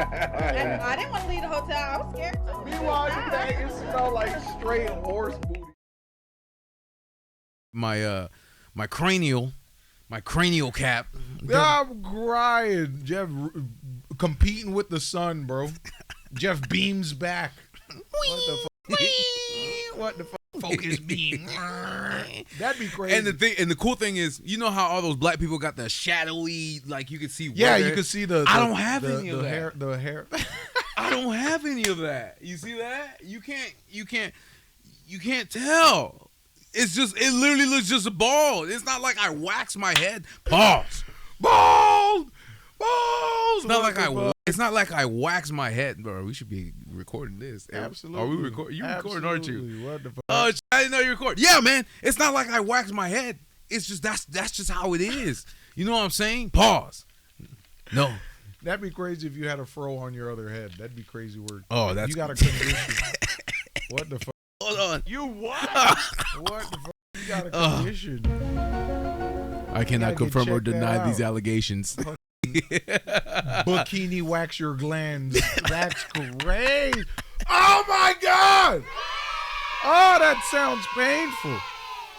I didn't want to leave the hotel. I was scared too. Meanwhile, you think it smelled like straight horse booty. My cranial cap. I'm crying. Jeff competing with the sun, bro. Jeff beams back. What the fuck? What the fuck? Focus beam. That'd be crazy. And the cool thing is, you know how all those black people got the shadowy, like you can see. Yeah, you can see the. I don't have any of that. Hair, the hair. I don't have any of that. You see that? You can't tell. It literally looks just a bald. It's not like I wax my head. Pause. Bald. It's not like I wax my head, bro. We should be recording this. Absolutely. Are we recording? You recording, aren't you? What the fuck? I didn't know you recorded. Yeah, man. It's not like I wax my head. It's just that's just how it is. You know what I'm saying? Pause. No. That'd be crazy if you had a fro on your other head. That'd be crazy word. Oh, that's you got a condition. What the fuck? Hold on. You what? What the fuck? You got a condition. I cannot confirm or deny these allegations. Bikini wax your glands. That's great. Oh my God. Oh, that sounds painful.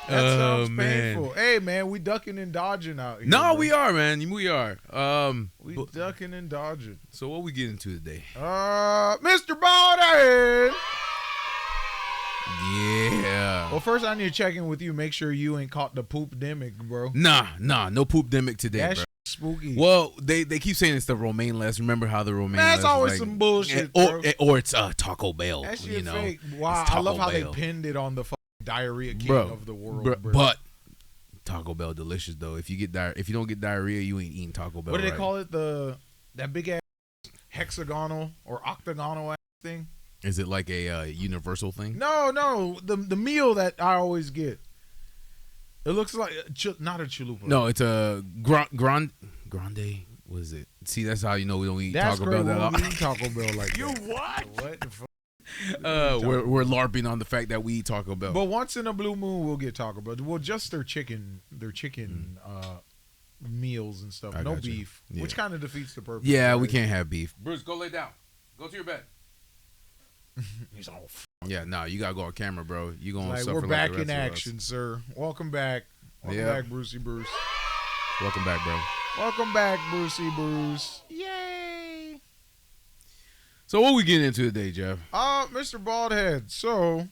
That sounds painful. Hey man, we ducking and dodging out here. No, bro. we are, man. We are. We ducking and dodging. So what we get into today? Mr. Baldhead. Yeah. Well, first I need to check in with you. Make sure you ain't caught the poop demic, bro. Nah, no poop demic today, That's bro. Spooky. Well, they keep saying it's the romaine lettuce. Remember how the romaine That's lettuce always is like, some bullshit, or it's Taco Bell. That shit you know, fake. Wow, I love how they pinned it on the fucking diarrhea king of the world, bro. But Taco Bell delicious though. If you don't get diarrhea, you ain't eating Taco Bell. What do they call it? That big ass hexagonal or octagonal ass thing? Is it like a universal thing? No, the meal that I always get. It looks like not a chalupa. No, it's a grande. What is it? See, that's how you know we don't eat Taco Bell that often. Taco Bell like You that. what? What the fuck? We're LARPing on the fact that we eat Taco Bell. But once in a blue moon, we'll get Taco Bell. Well, just their chicken meals and stuff. No beef, which kind of defeats the purpose. Yeah, we can't have beef. Bruce, go lay down. Go to your bed. He's all. Yeah, no, you gotta go on camera, bro. You gonna suffer we're like back the rest in of action, us. sir. Welcome back. Welcome back, Brucey Bruce. Welcome back, bro. Welcome back, Brucey Bruce. Yay! So what we getting into today, Jeff? Mr. Baldhead. So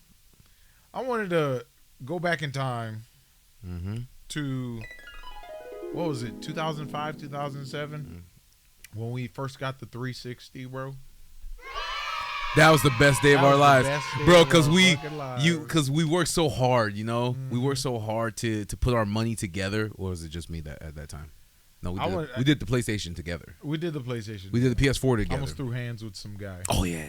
I wanted to go back in time to, what was it, 2005, 2007? When we first got the 360, bro. That was the best day of our lives, bro. Because we worked so hard, you know. We worked so hard to put our money together. Or was it just me that at that time? No, we did the PlayStation together. We did the PlayStation. We did the PS4 together. Almost threw hands with some guy. Oh yeah.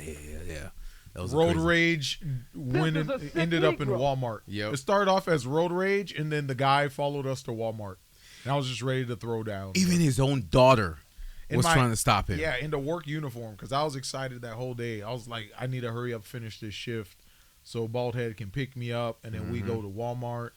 That was Road Rage ended up in Walmart. Yep. It started off as Road Rage, and then the guy followed us to Walmart, and I was just ready to throw down. Even his own daughter was trying to stop him. Yeah, in the work uniform, because I was excited that whole day. I was like, I need to hurry up, finish this shift, so Baldhead can pick me up, and then we go to Walmart.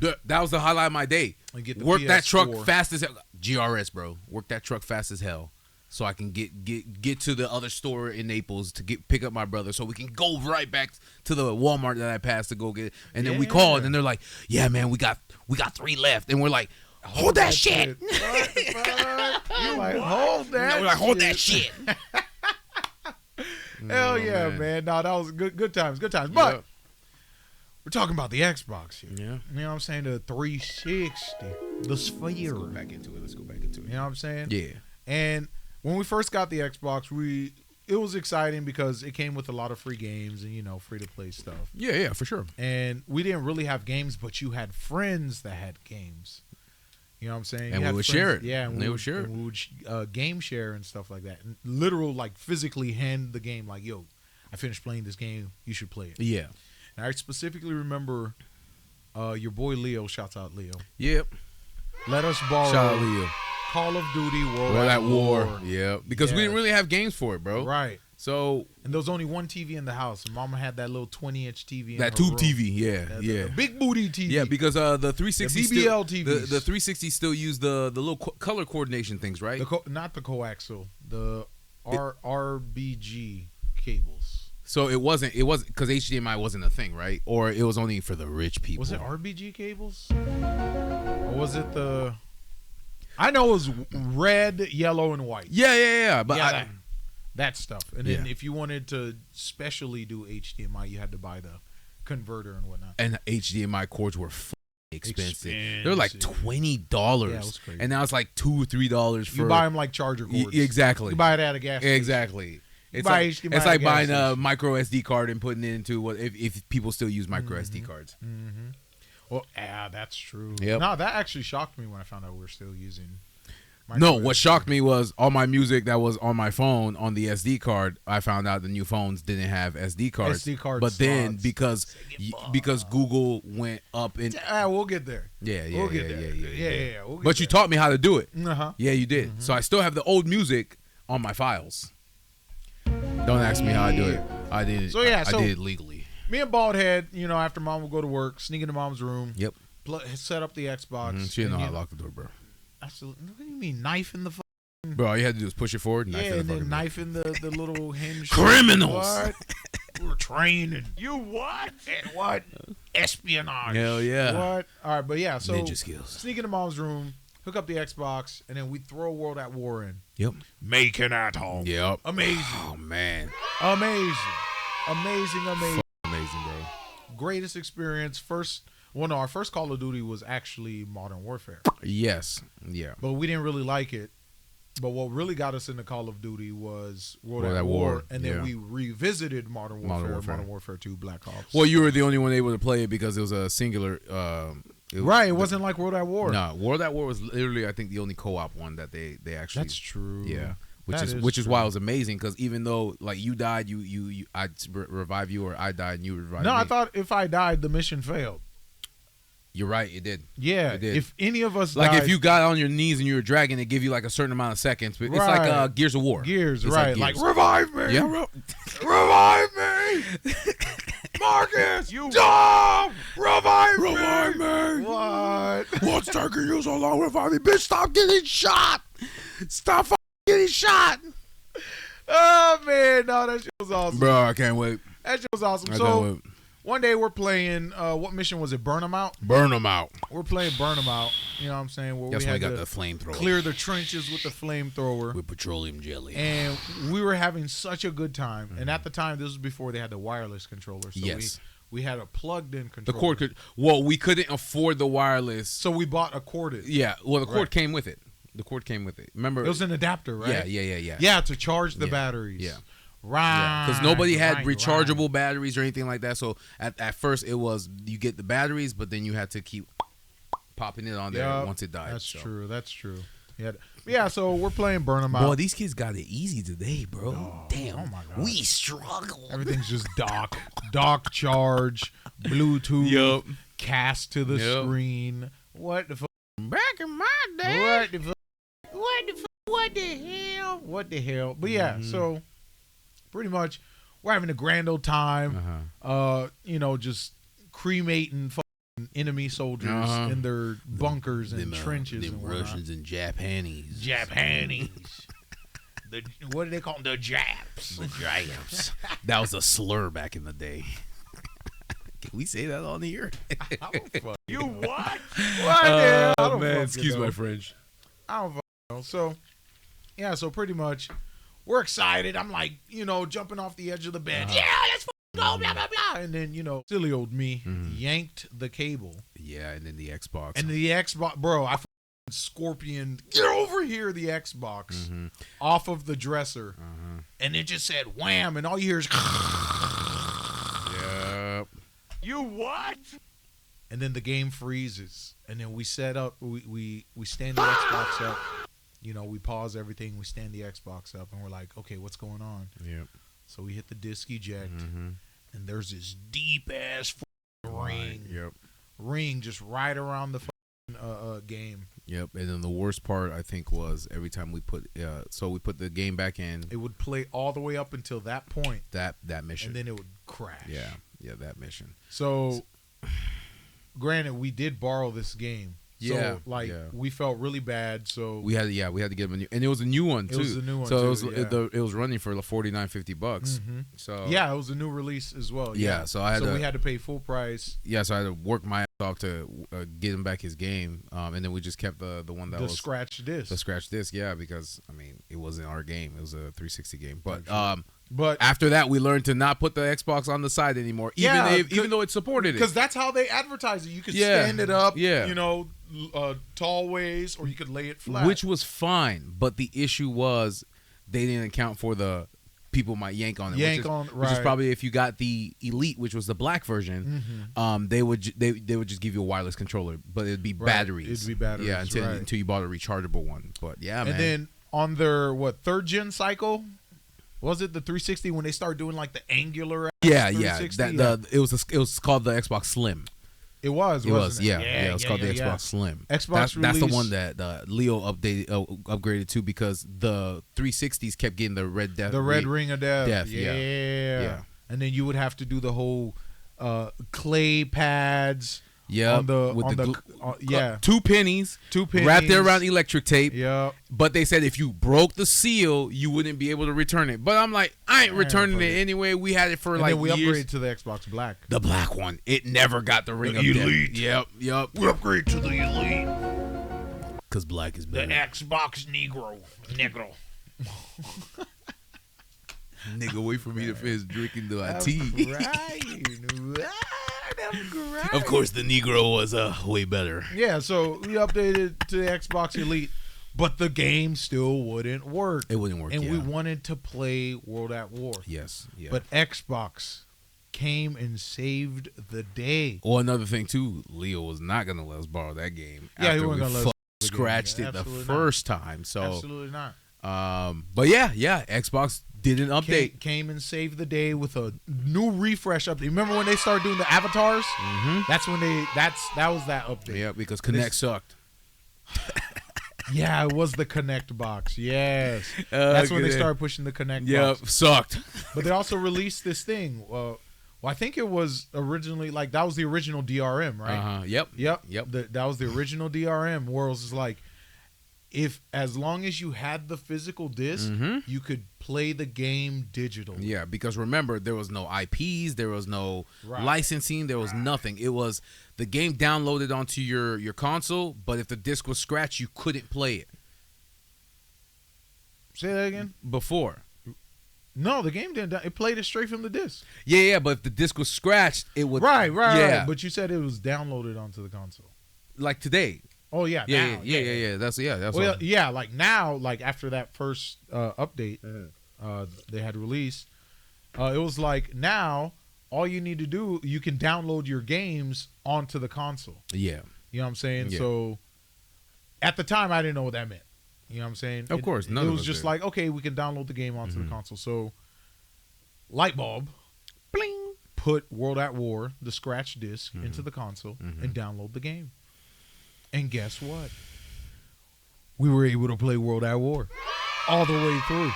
That was the highlight of my day. And get the Work PS4. that truck fast as hell. GRS, bro. Work that truck fast as hell, so I can get to the other store in Naples to pick up my brother, so we can go right back to the Walmart that I passed to go get it. And then we called, and they're like, "Yeah, man, we got 3 left," and we're like, "Hold that shit." What the fuck? You're like, hold that. We're like, "Hold that shit." Hell yeah, man. No, that was good times. Good times. But we're talking about the Xbox here. Yeah. You know what I'm saying? The 360. The Sphere. Let's go back into it. You know what I'm saying? Yeah. And when we first got the Xbox, it was exciting because it came with a lot of free games and, you know, free to play stuff. Yeah, for sure. And we didn't really have games, but you had friends that had games. You know what I'm saying? And we would share it. Yeah, and they would share it. We would game share and stuff like that. And literal, like, physically hand the game, like, yo, I finished playing this game. You should play it. Yeah. And I specifically remember your boy Leo. Shouts out Leo. Yep. Let us borrow Shout out Leo. Call of Duty World at War. Yeah. Because we didn't really have games for it, bro. Right. So. And there was only one TV in the house. And Mama had that little 20-inch TV in that her tube room. TV. Yeah. The big booty TV. Yeah, because the 360 the BBL TVs. The 360 still use the little color coordination things, right? Not the coaxial. RBG cables. So it wasn't because HDMI wasn't a thing, right? Or it was only for the rich people. Was it RBG cables? Or was it the? I know it was red, yellow, and white. Yeah. But yeah, that stuff. And then Yeah. if you wanted to specially do HDMI, you had to buy the converter and whatnot. and HDMI cords were expensive. They were like $20, Yeah, it was crazy. and now it's like $2 or $3 for. You buy them like charger cords. Exactly. You buy it at a gas station. Exactly. It's buy like, HDMI it's like at a gas buying a station. micro SD card and putting it into what if people still use micro SD cards. Mm-hmm. Well, yeah, that's true. Yep. No, that actually shocked me when I found out we were still using. No, micro what SD. shocked me was all my music that was on my phone on the SD card. I found out the new phones didn't have SD cards. SD card but then slots. because Google went up and We'll get there. yeah, We'll get there. Yeah. We'll get But you there. taught me how to do it. Uh-huh. Yeah, you did. So I still have the old music on my files. Don't ask me how I do it. I did it. So, yeah, I so- did it legally. Me and Baldhead, after Mom would go to work, sneak into Mom's room, Yep. set up the Xbox. She didn't know and how to lock the door, bro. Absolutely. What do you mean, knife in the? Bro, all you had to do was push it forward. Knife in the And then fucking door. knife in the little hinge. Criminals. What? We were training. You what? And what? Espionage. Hell yeah. What? All right, but yeah. So Ninja skills. sneak into Mom's room, hook up the Xbox, and then we throw World at War in. Yep. Make it at home. Yep. Amazing. Oh man. Amazing. Amazing, bro. Greatest experience. Our first Call of Duty was actually Modern Warfare, Yes. Yeah. but we didn't really like it. But what really got us into Call of Duty was World World at at War, War, and then yeah. we revisited Modern Warfare 2, Black Ops. Well, you were the only one able to play it because it was a singular. It wasn't like World at War. No, World at War was literally, I think, the only co-op one that they actually. That's true. Yeah. That Which is true. why it was amazing because even though like you died, I'd revive you, or I died and you would revive me. No, I thought if I died, the mission failed. You're right, it did. Yeah, It did. if any of us Like died, if you got on your knees and you were dragging, it give you like a certain amount of seconds. But it's Right. like Gears of War. Gears, It's right? Gears. Like revive me, Yeah. revive me, Marcus, you dumb, revive me. What? What's taking you so long, revive me? Bitch, stop getting shot. Stop getting shot. Oh man, no, that shit was awesome. Bro, I can't wait. That shit was awesome. I So can't wait. one day we're playing. What mission was it? Burn 'em out. Burn them out. We're playing Burn 'em out. You know what I'm saying? Where That's we when we had got to the flamethrower. clear the trenches with the flamethrower. with petroleum jelly. And we were having such a good time. And at the time, this was before they had the wireless controller. So Yes. we had a plugged-in The controller. cord could. Well, we couldn't afford the wireless. So we bought a corded. Yeah. Well, the cord Right. came with it. The cord came with it. Remember? It was an adapter, right? Yeah. Yeah, to charge the Yeah. batteries. Yeah. Right. Because nobody had right, rechargeable right. batteries or anything like that. So at first it was you get the batteries, but then you had to keep popping it on there Yup, once it died. That's so. true. That's true. Yeah, so we're playing Burn 'em out. Boy, these kids got it easy today, bro. Oh, Damn. oh my God. We struggle. Everything's just dock charge, Bluetooth, cast to the Yep. screen. What the fuck? Back in my day. What the fuck? What the hell? What the hell? But yeah, Mm-hmm. so pretty much we're having a grand old time. Just cremating fucking enemy soldiers Uh-huh. in their bunkers and Them, trenches them and whatnot. Russians and Japanese. Japanese. What do they call them? The Japs. The Japs. That was a slur back in the day. Can we say that on the air? You what? What the hell? I don't fucking excuse know. my French. I don't fucking know. So, yeah, so pretty much we're excited. I'm like, jumping off the edge of the bed. Yeah, let's fucking go, blah, blah, blah. And then, silly old me yanked the cable. Yeah, and then the Xbox. And the Xbox, bro, I fucking Scorpion, get over here, the Xbox, off of the dresser. And it just said wham, and all you hear is, Yep. you what? And then the game freezes. And then we set up, we stand the Xbox up. We pause everything, we stand the Xbox up, and we're like, okay, what's going on? Yep. So we hit the disc eject, and there's this deep ass ring, Yep. ring just right around the game. Yep. And then the worst part I think was every time we put we put the game back in, It would play all the way up until that point, that mission. and then it would crash. yeah, that mission. So, granted, we did borrow this game Yeah, So like yeah. we felt really bad. So We had to get him a new, and it was a new one too. It was a new one, so too, it was yeah. it was running for like $49-$50. Mhm. So yeah, it was a new release as well. Yeah, so I had to- we had to pay full price. yeah, so I had to work my ass off to get him back his game, and then we just kept the one that The was scratch disc. the scratch disc. Yeah, because I mean it wasn't our game; it was a 360 game. But But after that, we learned to not put the Xbox on the side anymore, Yeah, even though it supported because it. that's how they advertise it. You could Yeah, stand it up, yeah. you know, tall ways, or you could lay it flat. Which was fine, but the issue was they didn't account for the people might yank on it. Yank which is, on- which is right. probably if you got the Elite, which was the black version, they would just give you a wireless controller, but it'd be Right, batteries. it'd be batteries, Yeah, until right. until you bought a rechargeable one. But yeah, man. and then on their third gen cycle, was it the 360 when they started doing like the angular? yeah, 360? it was called the Xbox Slim. It was. It was, Wasn't it? yeah. It was called the Xbox yeah. Slim. Xbox That's the released- one that Leo upgraded to because the 360s kept getting the red death. The red ring of death. yeah. Yeah. And then you would have to do the whole clay pads. Yeah, On the with on the the gl- yeah. 2 pennies, 2 pennies. wrapped it around electric tape. Yeah. But they said if you broke the seal, you wouldn't be able to return it. But I'm like, I ain't returning fuck it it. anyway. We had it for And like then we years. upgraded to the Xbox Black. The black one. It never got the ring The of Elite. death. Yep. We upgrade to the Elite. Because black is The better. Xbox Negro. Nigga, wait for me to finish drinking the tea. Of course, the Negro was way better. Yeah, so we updated to the Xbox Elite, but the game still wouldn't work. It wouldn't work. And yeah. we wanted to play World at War. Yes. Yeah. But Xbox came and saved the day. Or another thing too, Leo was not gonna let us borrow that game. Yeah, he after wasn't we gonna let us fu- the game. scratched it the Absolutely first time. So, Absolutely not. but yeah, Xbox did an update. Came and saved the day with a new refresh update. Remember when they started doing the avatars? Mm-hmm. That's when that was that update. Yeah, because Connect sucked. Yeah, it was the Connect box. Yes. That's when they Okay. started pushing the Connect Yep, box. sucked. But they also released this thing. Well, I think it was originally like that was the original DRM, right? Uh-huh. Yep. Yep. That was the original DRM. Worlds is like, if as long as you had the physical disc, Mhm. you could play the game digital. Yeah, because remember, there was no IPs, there was no Right. licensing, there was nothing. It was the game downloaded onto your console, but if the disc was scratched, you couldn't play it. Say that again. Before. No, the game didn't. It played it straight from the disc. Yeah, but if the disc was scratched, it would. Right. Yeah, But you said it was downloaded onto the console. like today. Oh yeah. Yeah, now, yeah. That's Well, all. yeah, like now, like after that first update Mm-hmm. they had released, it was like now all you need to do, you can download your games onto the console. Yeah. You know what I'm saying? Yeah. So at the time, I didn't know what that meant. You know what I'm saying? Of course, none it of was us just did. like, okay, we can download the game onto Mhm. the console. So Lightbulb, bling, put World at War, the scratch disc, Mhm. into the console Mhm. and download the game. And guess what? We were able to play World at War all the way through.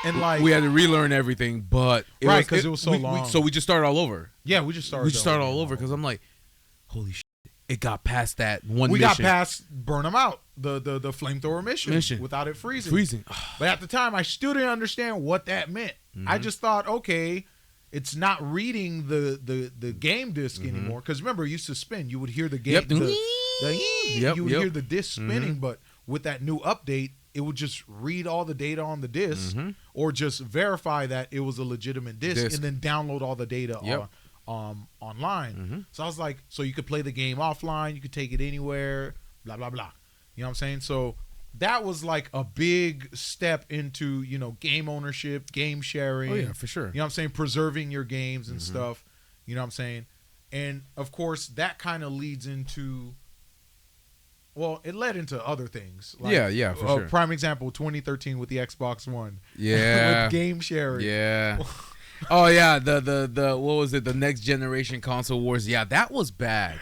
And like, we had to relearn everything, but Right, 'cause it was so long. so we just started all over. yeah, we just started. We just started all over because I'm like, holy shit, it got past that one. we mission. got past burn them out, the flamethrower mission without it freezing. freezing. But at the time, I still didn't understand what that meant. I just thought, okay, it's not reading the game disc anymore. Because remember, it used to spin. You would hear the game. Yep. You would Yep. hear the disc spinning. But with that new update, it would just read all the data on the disc, or just verify that it was a legitimate disc, and then download all the data Yep. online. So I was like, so you could play the game offline. You could take it anywhere. Blah blah blah. You know what I'm saying? So that was like a big step into, you know, game ownership, game sharing. Oh yeah, for sure. You know what I'm saying? Preserving your games and stuff. You know what I'm saying? And of course, that kind of leads into, well, it led into other things. Like, Yeah, for sure. Prime example, 2013 with the Xbox One. Yeah. With game sharing. Yeah. Oh yeah, the what was it? The next generation console wars. Yeah, that was bad.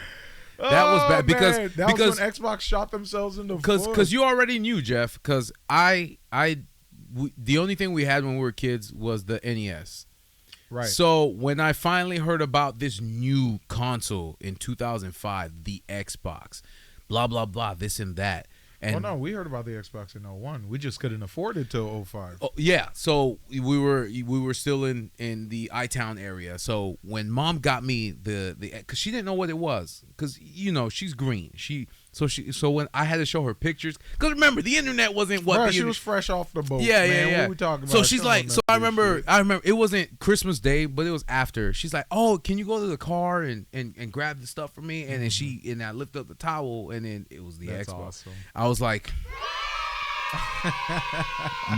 That was bad because man, that was when Xbox shot themselves in the foot. because you already knew, Jeff. Because the only thing we had when we were kids was the NES. right. So when I finally heard about this new console in 2005, the Xbox, blah blah blah, this and that. And no, we heard about the Xbox in '01. We just couldn't afford it till '05. oh, yeah, so we were still in the I-Town area. So when mom got me the because she didn't know what it was, because she's green. So when I had to show her pictures, because remember the internet wasn't what Bruh, she was fresh off the boat. Yeah, man. yeah. What we talking about? So she's Come like, on, so that I bitch remember shit. it wasn't Christmas Day, but it was after. She's like, oh, can you go to the car and grab the stuff for me? And then I lift up the towel, and then it was the That's Xbox. awesome. I was like,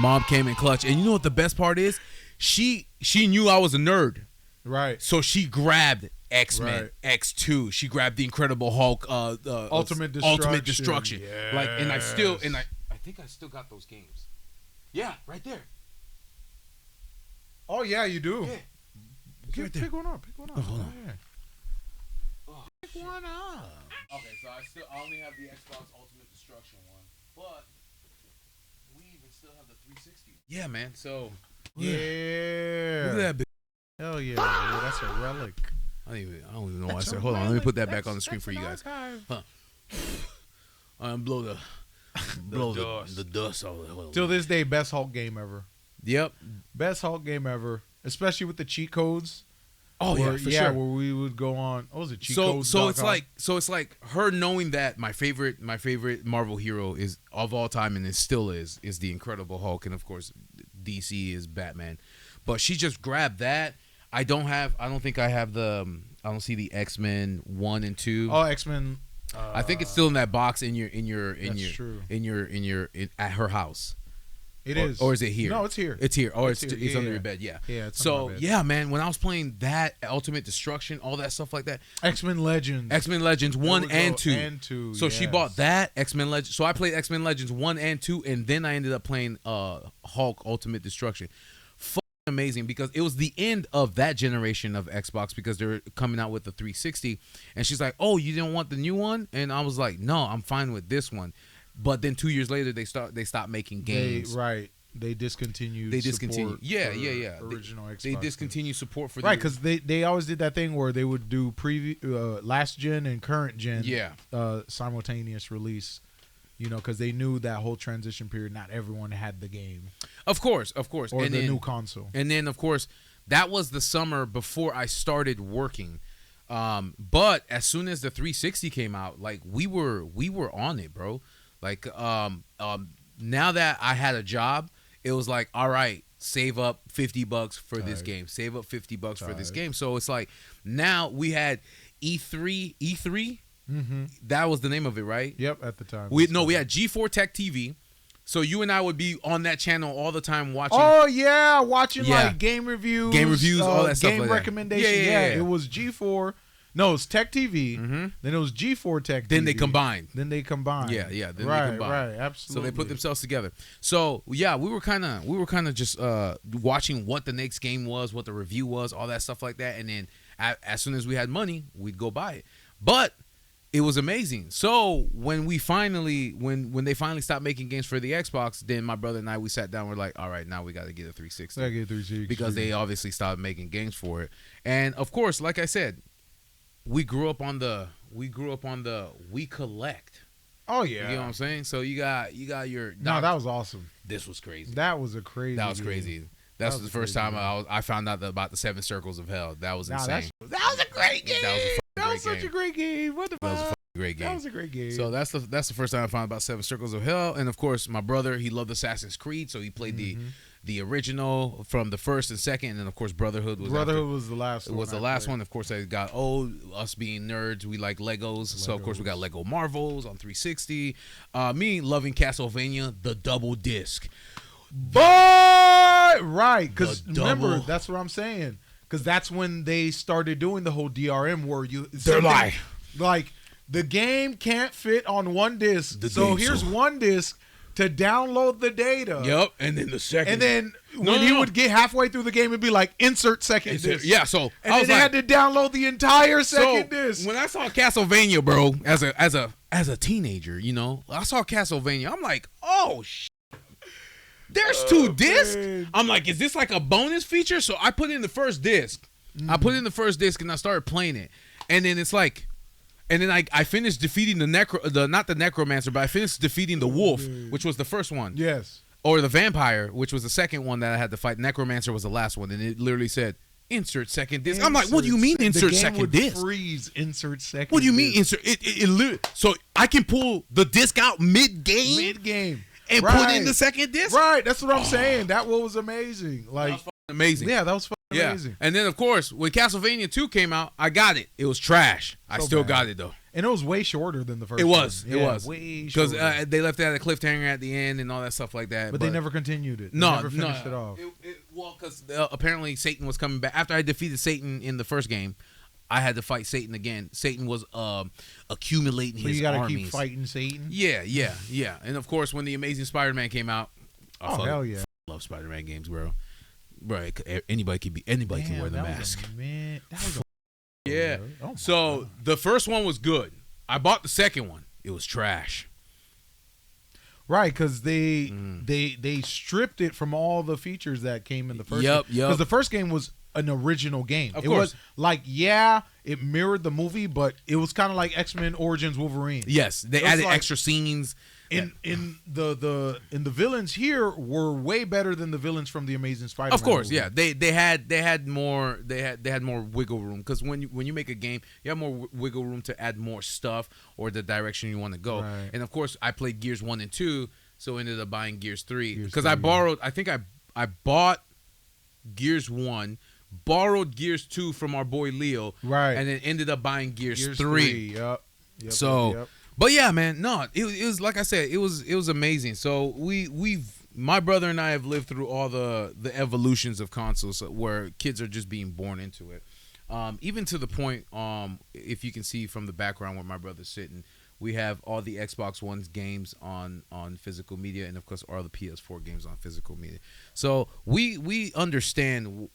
mom came in clutch, and you know what the best part is? She knew I was a nerd, Right. so she grabbed X-Men, Right. X2. She grabbed the Incredible Hulk, Ultimate Destruction. Yes. Like, and I think I still got those games. Yeah, right there. Oh yeah, you do. Yeah. Right there. Pick one up. Pick one up. Oh, hold on. Yeah. Pick one up. Okay, so I only have the Xbox Ultimate Destruction one, but we even still have the 360. Yeah, man. So Yeah. look at that. Hell yeah. Yeah, that's a relic. I don't even know why I said. Hold on, let me put that back on the screen for you guys. Blow the dust off. Hold on. Till this day, best Hulk game ever. Yep. Best Hulk game ever, especially with the cheat codes. Oh where, yeah, for sure. where we would go on. What was it? Cheat So codes. it's like her knowing that my favorite Marvel hero is of all time, and it still is the Incredible Hulk, and of course DC is Batman. But she just grabbed that. I don't think I have the. I don't see the X-Men 1 and 2. Oh, X-Men. I think it's still in that box at her house. It is. Or is it here? No, it's here. It's here. Oh, it's here. it's Yeah, under yeah. your bed. Yeah. Yeah, it's So under my bed. yeah, man. When I was playing that Ultimate Destruction, all that stuff like that, X-Men Legends. X-Men Legends 1 and 2. And 2. So she bought that X-Men Legends. So I played X-Men Legends 1 and 2, and then I ended up playing Hulk Ultimate Destruction. Fucking amazing, because it was the end of that generation of Xbox, because they're coming out with the 360. And she's like, "Oh, you didn't want the new one?" And I was like, "No, I'm fine with this one." But then 2 years later, they stopped making games. They discontinued. Support yeah. Original Xbox. They discontinued support for right, because they always did that thing where they would do last gen and current gen. Yeah. Simultaneous release. Because they knew that whole transition period, not everyone had the game. Of course. Or and the then, new console. And then, of course, that was the summer before I started working. But as soon as the 360 came out, like we were on it, bro. Like now that I had a job, it was like, all right, save up $50 for this game. Save up $50 for this game. So it's like now we had E3. Mm-hmm. That was the name of it, right? Yep, at the time. We had G4 Tech TV. So you and I would be on that channel all the time watching. Oh yeah, watching like game reviews, all that stuff. Game like that. recommendations. Yeah, it was G4. No, it's Tech TV. Mm-hmm. Then it was G4 Tech. Then TV. they combined. Yeah. Then they combined. Then they combined. Right, absolutely. So they put themselves together. So yeah, we were kind of just watching what the next game was, what the review was, all that stuff like that, and then as soon as we had money, we'd go buy it. But it was amazing. So when they finally stopped making games for the Xbox, then my brother and I, we sat down. We're like, all right, now we got to get a 360. Gotta get a 360 because they obviously stopped making games for it. And of course, like I said, we grew up on the we collect. Oh yeah. You know what I'm saying? So you got your No, that was awesome. This was crazy. That was crazy. That's the first time I found out about the 7 Circles of Hell. That was insane. That was a great game. That was such a great game. What the fuck? That was a great game. That was a great game. So that's the first time I found out about 7 Circles of Hell. And of course, my brother, he loved Assassin's Creed, so he played the original from the first and second, and then of course Brotherhood was the last one. It was the last one. Of course, I got us being nerds, we like Legos. So of course we got Lego Marvels on 360. Me loving Castlevania, the double disc. But right, because remember, that's what I'm saying. Because that's when they started doing the whole DRM where they're like the game can't fit on one disc. So here's one disc to download the data. Yep, and then the second. And then when he would get halfway through the game, it'd be like insert second disc. Yeah, so and then they had to download the entire second disc. When I saw Castlevania, bro, as a teenager, I saw Castlevania. I'm like, oh shit. There's 2 discs. Man. I'm like, is this like a bonus feature? So I put in the first disc. I put in the first disc and I started playing it. And then it's like, And then I finished defeating not the necromancer, but I finished defeating the wolf, which was the first one. Yes. Or the vampire, which was the second one that I had to fight. Necromancer was the last one, and it literally said, insert second disc. I'm like, what do you mean insert second disc? Freeze, insert second. What do you mean insert? It literally, so I can pull the disc out mid-game? And put in the second disc? Right, that's what I'm saying. That was amazing. Like, that was amazing. Yeah, that was amazing. And then, of course, when Castlevania 2 came out, I got it. It was trash. I still got it, though. And it was way shorter than the first It was. one. It was. Way because shorter. they left it at a cliffhanger at the end and all that stuff like that. But they never continued it. They No, never finished it off. Well, because apparently Satan was coming back. After I defeated Satan in the first game, I had to fight Satan again. Satan was accumulating his armies. So you got to keep fighting Satan? Yeah. And, of course, when The Amazing Spider-Man came out, hell yeah. I love Spider-Man games, bro. Right, anybody can wear the mask. Yeah. So the first one was good. I bought the second one. It was trash. Right, because they stripped it from all the features that came in the first game. Because the first game was an original game. Of it course. was like, it mirrored the movie, but it was kind of like X-Men Origins Wolverine. Yes, they added extra scenes. In the villains here were way better than the villains from the Amazing Spider-Man. Of course, movie. yeah. They had more wiggle room, because when you make a game, you have more wiggle room to add more stuff or the direction you want to go. Right. And of course, I played Gears 1 and 2, so I ended up buying Gears 3 because I borrowed. I think I bought Gears 1. Borrowed Gears 2 from our boy Leo, right, and then ended up buying Gears 3. Yep. So, but yeah, man, no, it was like I said, it was amazing. So my brother and I have lived through all the evolutions of consoles where kids are just being born into it. Even to the point, if you can see from the background where my brother's sitting, we have all the Xbox One's games on physical media, and of course all the PS4 games on physical media. So we understand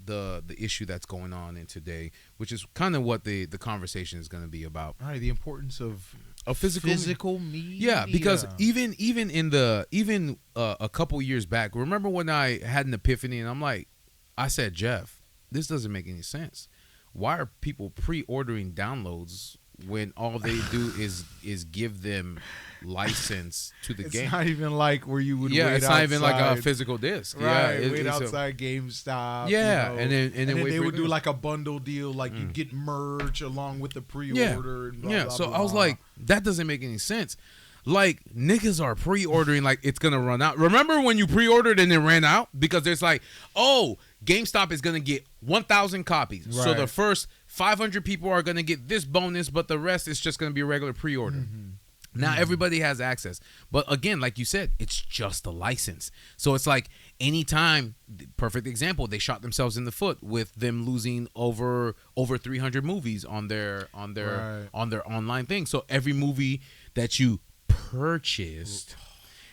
the issue that's going on in today, which is kind of what the conversation is going to be about. All right, the importance of physical media. Yeah, because even a couple years back, remember when I had an epiphany and I said, Jeff, this doesn't make any sense. Why are people pre-ordering downloads when all they do is give them license to the game? It's not even like where you would wait it's outside. not even like a physical disc. Right, Yeah, wait outside GameStop. Yeah, you know, and then they would do like a bundle deal, like you get merch along with the pre-order. Yeah, and blah, blah, so blah. I was like, that doesn't make any sense. Like, niggas are pre-ordering like it's going to run out. Remember when you pre-ordered and it ran out? Because there's like, oh, GameStop is going to get 1,000 copies. Right. So the first 500 people are going to get this bonus, but the rest is just going to be a regular pre-order. Now everybody has access. But again, like you said, it's just a license. So it's like anytime, perfect example, they shot themselves in the foot with them losing over 300 movies on their online thing. So every movie that you purchased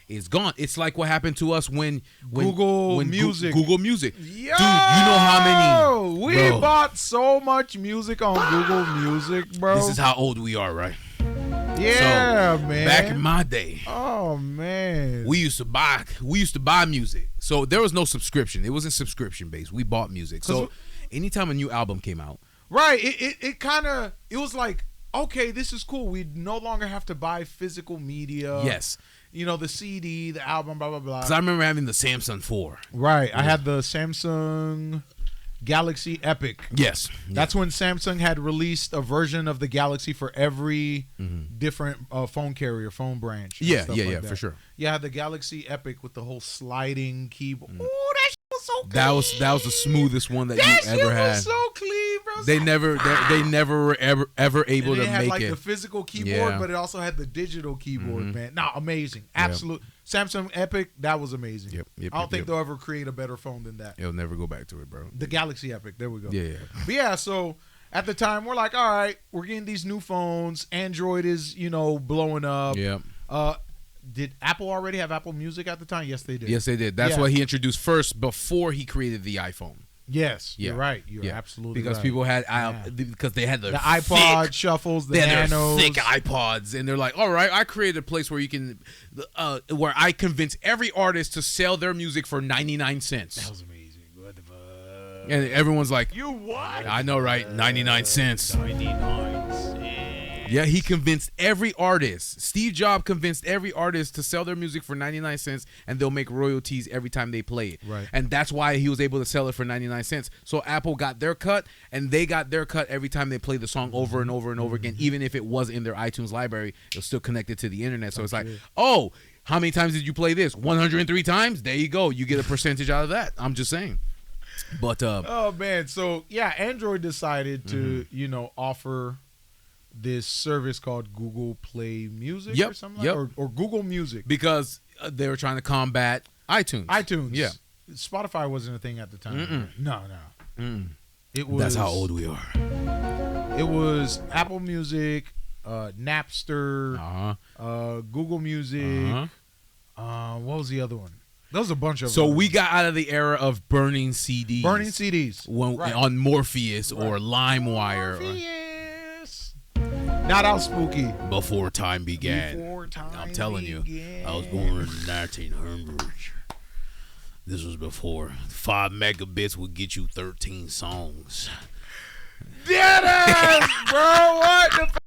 is gone. It's like what happened to us when Google Music. Google Music. Yo, dude, you know how many? We bought so much music on Google Music, bro. This is how old we are, right? Yeah, so, man. Back in my day. Oh man. We used to buy music. So there was no subscription. It wasn't subscription based. We bought music. So anytime a new album came out. Right. It was like, okay, this is cool. We no longer have to buy physical media. Yes. You know, the CD, the album, blah, blah, blah. Because I remember having the Samsung 4. Right. Yeah. I had the Samsung Galaxy Epic. Yes. That's when Samsung had released a version of the Galaxy for every different phone carrier, phone branch. Yeah, like for sure. Yeah, I had the Galaxy Epic with the whole sliding keyboard. Ooh, that shit was so clean. That was the smoothest one that you ever had. That shit was so clean, bro. They never were ever able and to it had make like it. The physical keyboard, but it also had the digital keyboard, man. No, amazing. Absolute. Samsung Epic, that was amazing. Yep, I don't think they'll ever create a better phone than that. It'll never go back to it, bro. The Galaxy Epic, there we go. Yeah. But yeah, so at the time we're like, all right, we're getting these new phones. Android is, blowing up. Yeah. Did Apple already have Apple Music at the time? Yes, they did. Yes, they did. That's what he introduced first before he created the iPhone. Yes, you're right. You're absolutely because right. people had because they had the iPod shuffles, the Nanos, thick iPods, and they're like, all right, I created a place where you can, where I convince every artist to sell their music for 99 cents. That was amazing. What the fuck? And everyone's like, you what? I know, right? 99 cents. 99 cents. Yeah, he convinced every artist. Steve Jobs convinced every artist to sell their music for 99 cents and they'll make royalties every time they play it. Right. And that's why he was able to sell it for 99 cents. So Apple got their cut and they got their cut every time they play the song over and over and over again. Even if it was in their iTunes library, it was still connected to the internet. So it's like, oh, how many times did you play this? 103 times? There you go. You get a percentage out of that. I'm just saying. But oh man, so yeah, Android decided to offer this service called Google Play Music or something like or Google Music because they were trying to combat iTunes. Yeah, Spotify wasn't a thing at the time. No. It was. That's how old we are. It was Apple Music, Napster, Google Music. What was the other one? There was a bunch of So them. we got out of the era of burning CDs. On Morpheus or LimeWire. Morpheus. Not how spooky. Before time began. I'm telling you. I was born in 1900. This was before 5 megabits would get you 13 songs. Deadass, bro. What the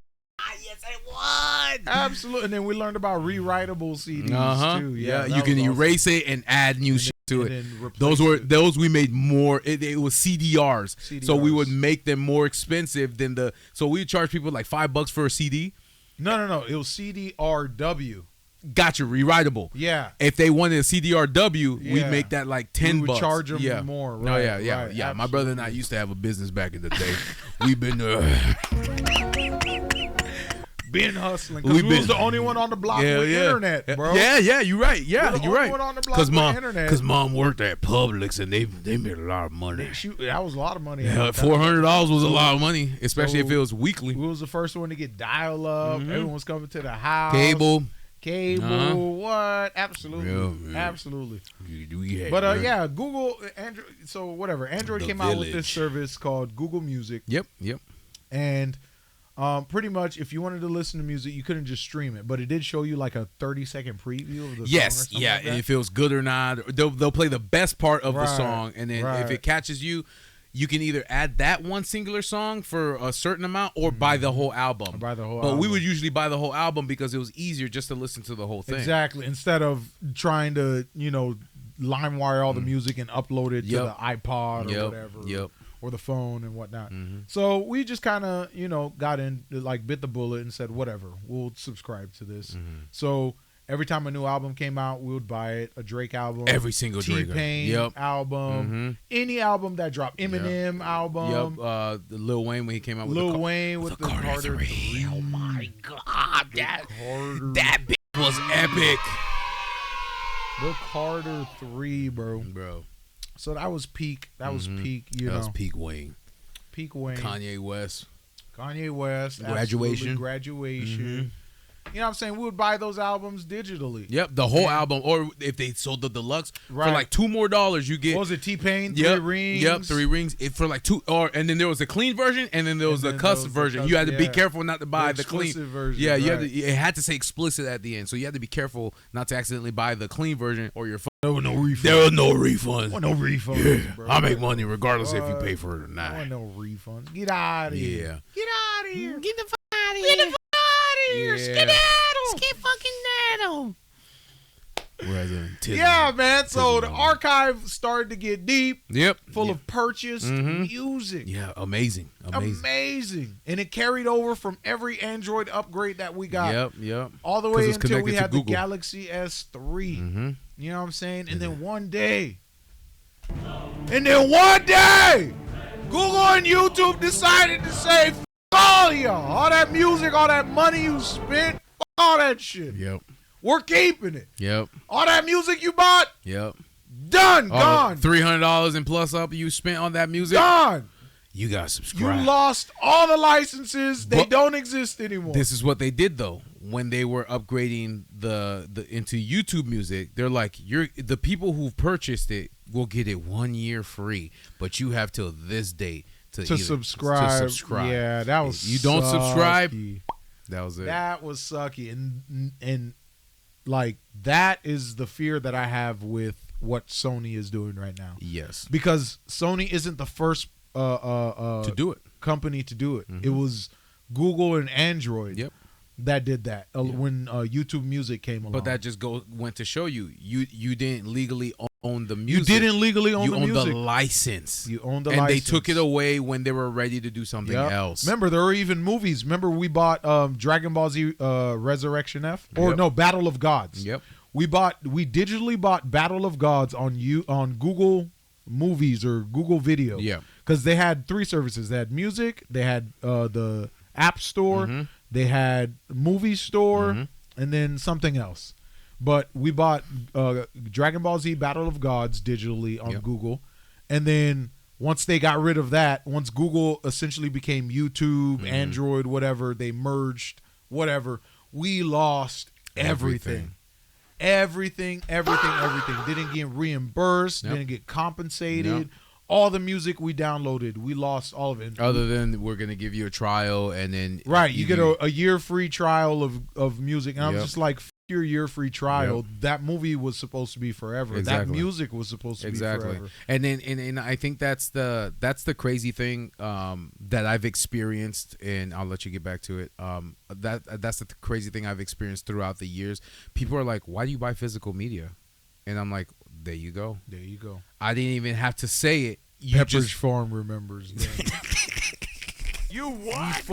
Yes, it would. Absolutely. And then we learned about rewritable CDs too. Yeah, that you can was awesome. erase it and add new shit to it. then replace Those we made more. It was CDRs. So we CDRs. would make them more expensive than the. So we would charge people like $5 for a CD. No. It was CDRW. Gotcha, rewritable. Yeah. If they wanted a CDRW, we'd Yeah. make that like $10. We would charge them more. No, Right, yeah. right, My brother and I used to have a business back in the day. We've been been hustling because we was the only one on the block with internet, bro. Yeah, you're right. Yeah, We're the you're only right. one on the block with internet. Because mom worked at Publix and they made a lot of money. Shoot, that was a lot of money. Yeah, $400 was a lot of money, especially if it was weekly. We was the first one to get dial up. Everyone was coming to the house. Cable, what? Absolutely, Yeah. absolutely. Yeah, But yeah, Google, Android. So whatever, Android The came out with this Village. service called Google Music, Yep. and pretty much if you wanted to listen to music, you couldn't just stream it, but it did show you like a 30-second preview of the song. Yes, or something yeah, like that. and if it was good or not, they'll play the best part of the Right, song, and then if right. it catches you, you can either add that one singular song for a certain amount or buy the whole album. Or buy the whole But we album. would usually buy the whole album because it was easier just to listen to the whole thing. Exactly. Instead of trying to, LimeWire all the music and upload it to the iPod or whatever. Or the phone and whatnot. So we just kind of, got in, like bit the bullet and said, whatever, we'll subscribe to this. So every time a new album came out, we would buy it. A Drake album. Every single Drake. T-Pain album. Any album that dropped. Eminem album. The Lil Wayne when he came out with Lil the Wayne with the Carter 3. Oh my God, that Carter, bitch was epic, the Carter 3, bro. So that was peak. That was peak, That was peak Wayne. Peak Wayne. Kanye West. Graduation. Graduation. Graduation. You know what I'm saying? We would buy those albums digitally. Yep, the whole album, or if they sold the deluxe for Right. like $2 more, you get. What was it? T-Pain, Yep, 3 rings. Yep, 3 rings. It for like two, and then there was a clean version, and then there was And a then custom there was the version. You had to be custom- careful not to buy the clean explicit version. Yeah, you had right. to. It had to say explicit at the end, so you had to be careful not to accidentally buy the clean version or your. There were no refunds. There was no refunds. no refunds, bro. I make money regardless if you pay for it or There not. were no refunds. Get out of here. Yeah. Get out of here. Get the fuck out of here. Get the fuck out of here. Yeah. Skedaddle. Skid fucking daddle. Yeah, man. So the archive started to get deep, Yep. full of purchased Mhm. music. Yeah, amazing. Amazing. And it carried over from every Android upgrade that we got. Yep. All the 'Cause way it's until we connected to had the Google. Galaxy S3. Mm-hmm. You know what I'm saying? And then one day, Google and YouTube decided to say, "F all y'all. All that music, all that money you spent, f all that shit. Yep. We're keeping it. Yep. All that music you bought, Yep. done, gone, $300 and plus up you spent on that music. gone. You got to You subscribe. lost all the licenses. They But- don't exist anymore. This is what they did though when they were upgrading the into YouTube music. They're like, the people who've purchased it will get it 1 year free, but you have till this date to subscribe. To subscribe. Yeah, that was You don't subscribe. sucky. That was it. That was sucky, and like that is the fear that I have with what Sony is doing right now, Yes. because Sony isn't the first To do it. company to do it. Mhm. It was Google and Android. Yep. That did that when YouTube Music came along. But that just went to show you didn't legally own the music. You didn't legally own the music. You owned the license. You owned the and license. they took it away when they were ready to do something else. Remember, there were even movies. Remember, we bought Dragon Ball Z Resurrection F, or Yep. no, Battle of Gods. Yep. We digitally bought Battle of Gods on Google Movies or Google Video. Yeah. Because they had 3 services. They had music. They had the App Store. Mm-hmm. They had Movie Store, and then something else. But we bought Dragon Ball Z Battle of Gods digitally on Google. And then once they got rid of that, once Google essentially became YouTube, Android, whatever, they merged, whatever, we lost everything. Everything. Didn't get reimbursed, didn't get compensated. All the music we downloaded, we lost all of it. Other than we're going to give you a trial and then... Right, you get a year free trial of music. And I'm Yep. just like, f- your year free trial. Yep. That movie was supposed to be forever. Exactly. That music was supposed to be forever. And then and I think that's the crazy thing that I've experienced, and I'll let you get back to it. That's the crazy thing I've experienced throughout the years. People are like, "Why do you buy physical media?" And I'm like, "There you go. There you go. I didn't even have to say it. You Pepperidge just Farm remembers. You what?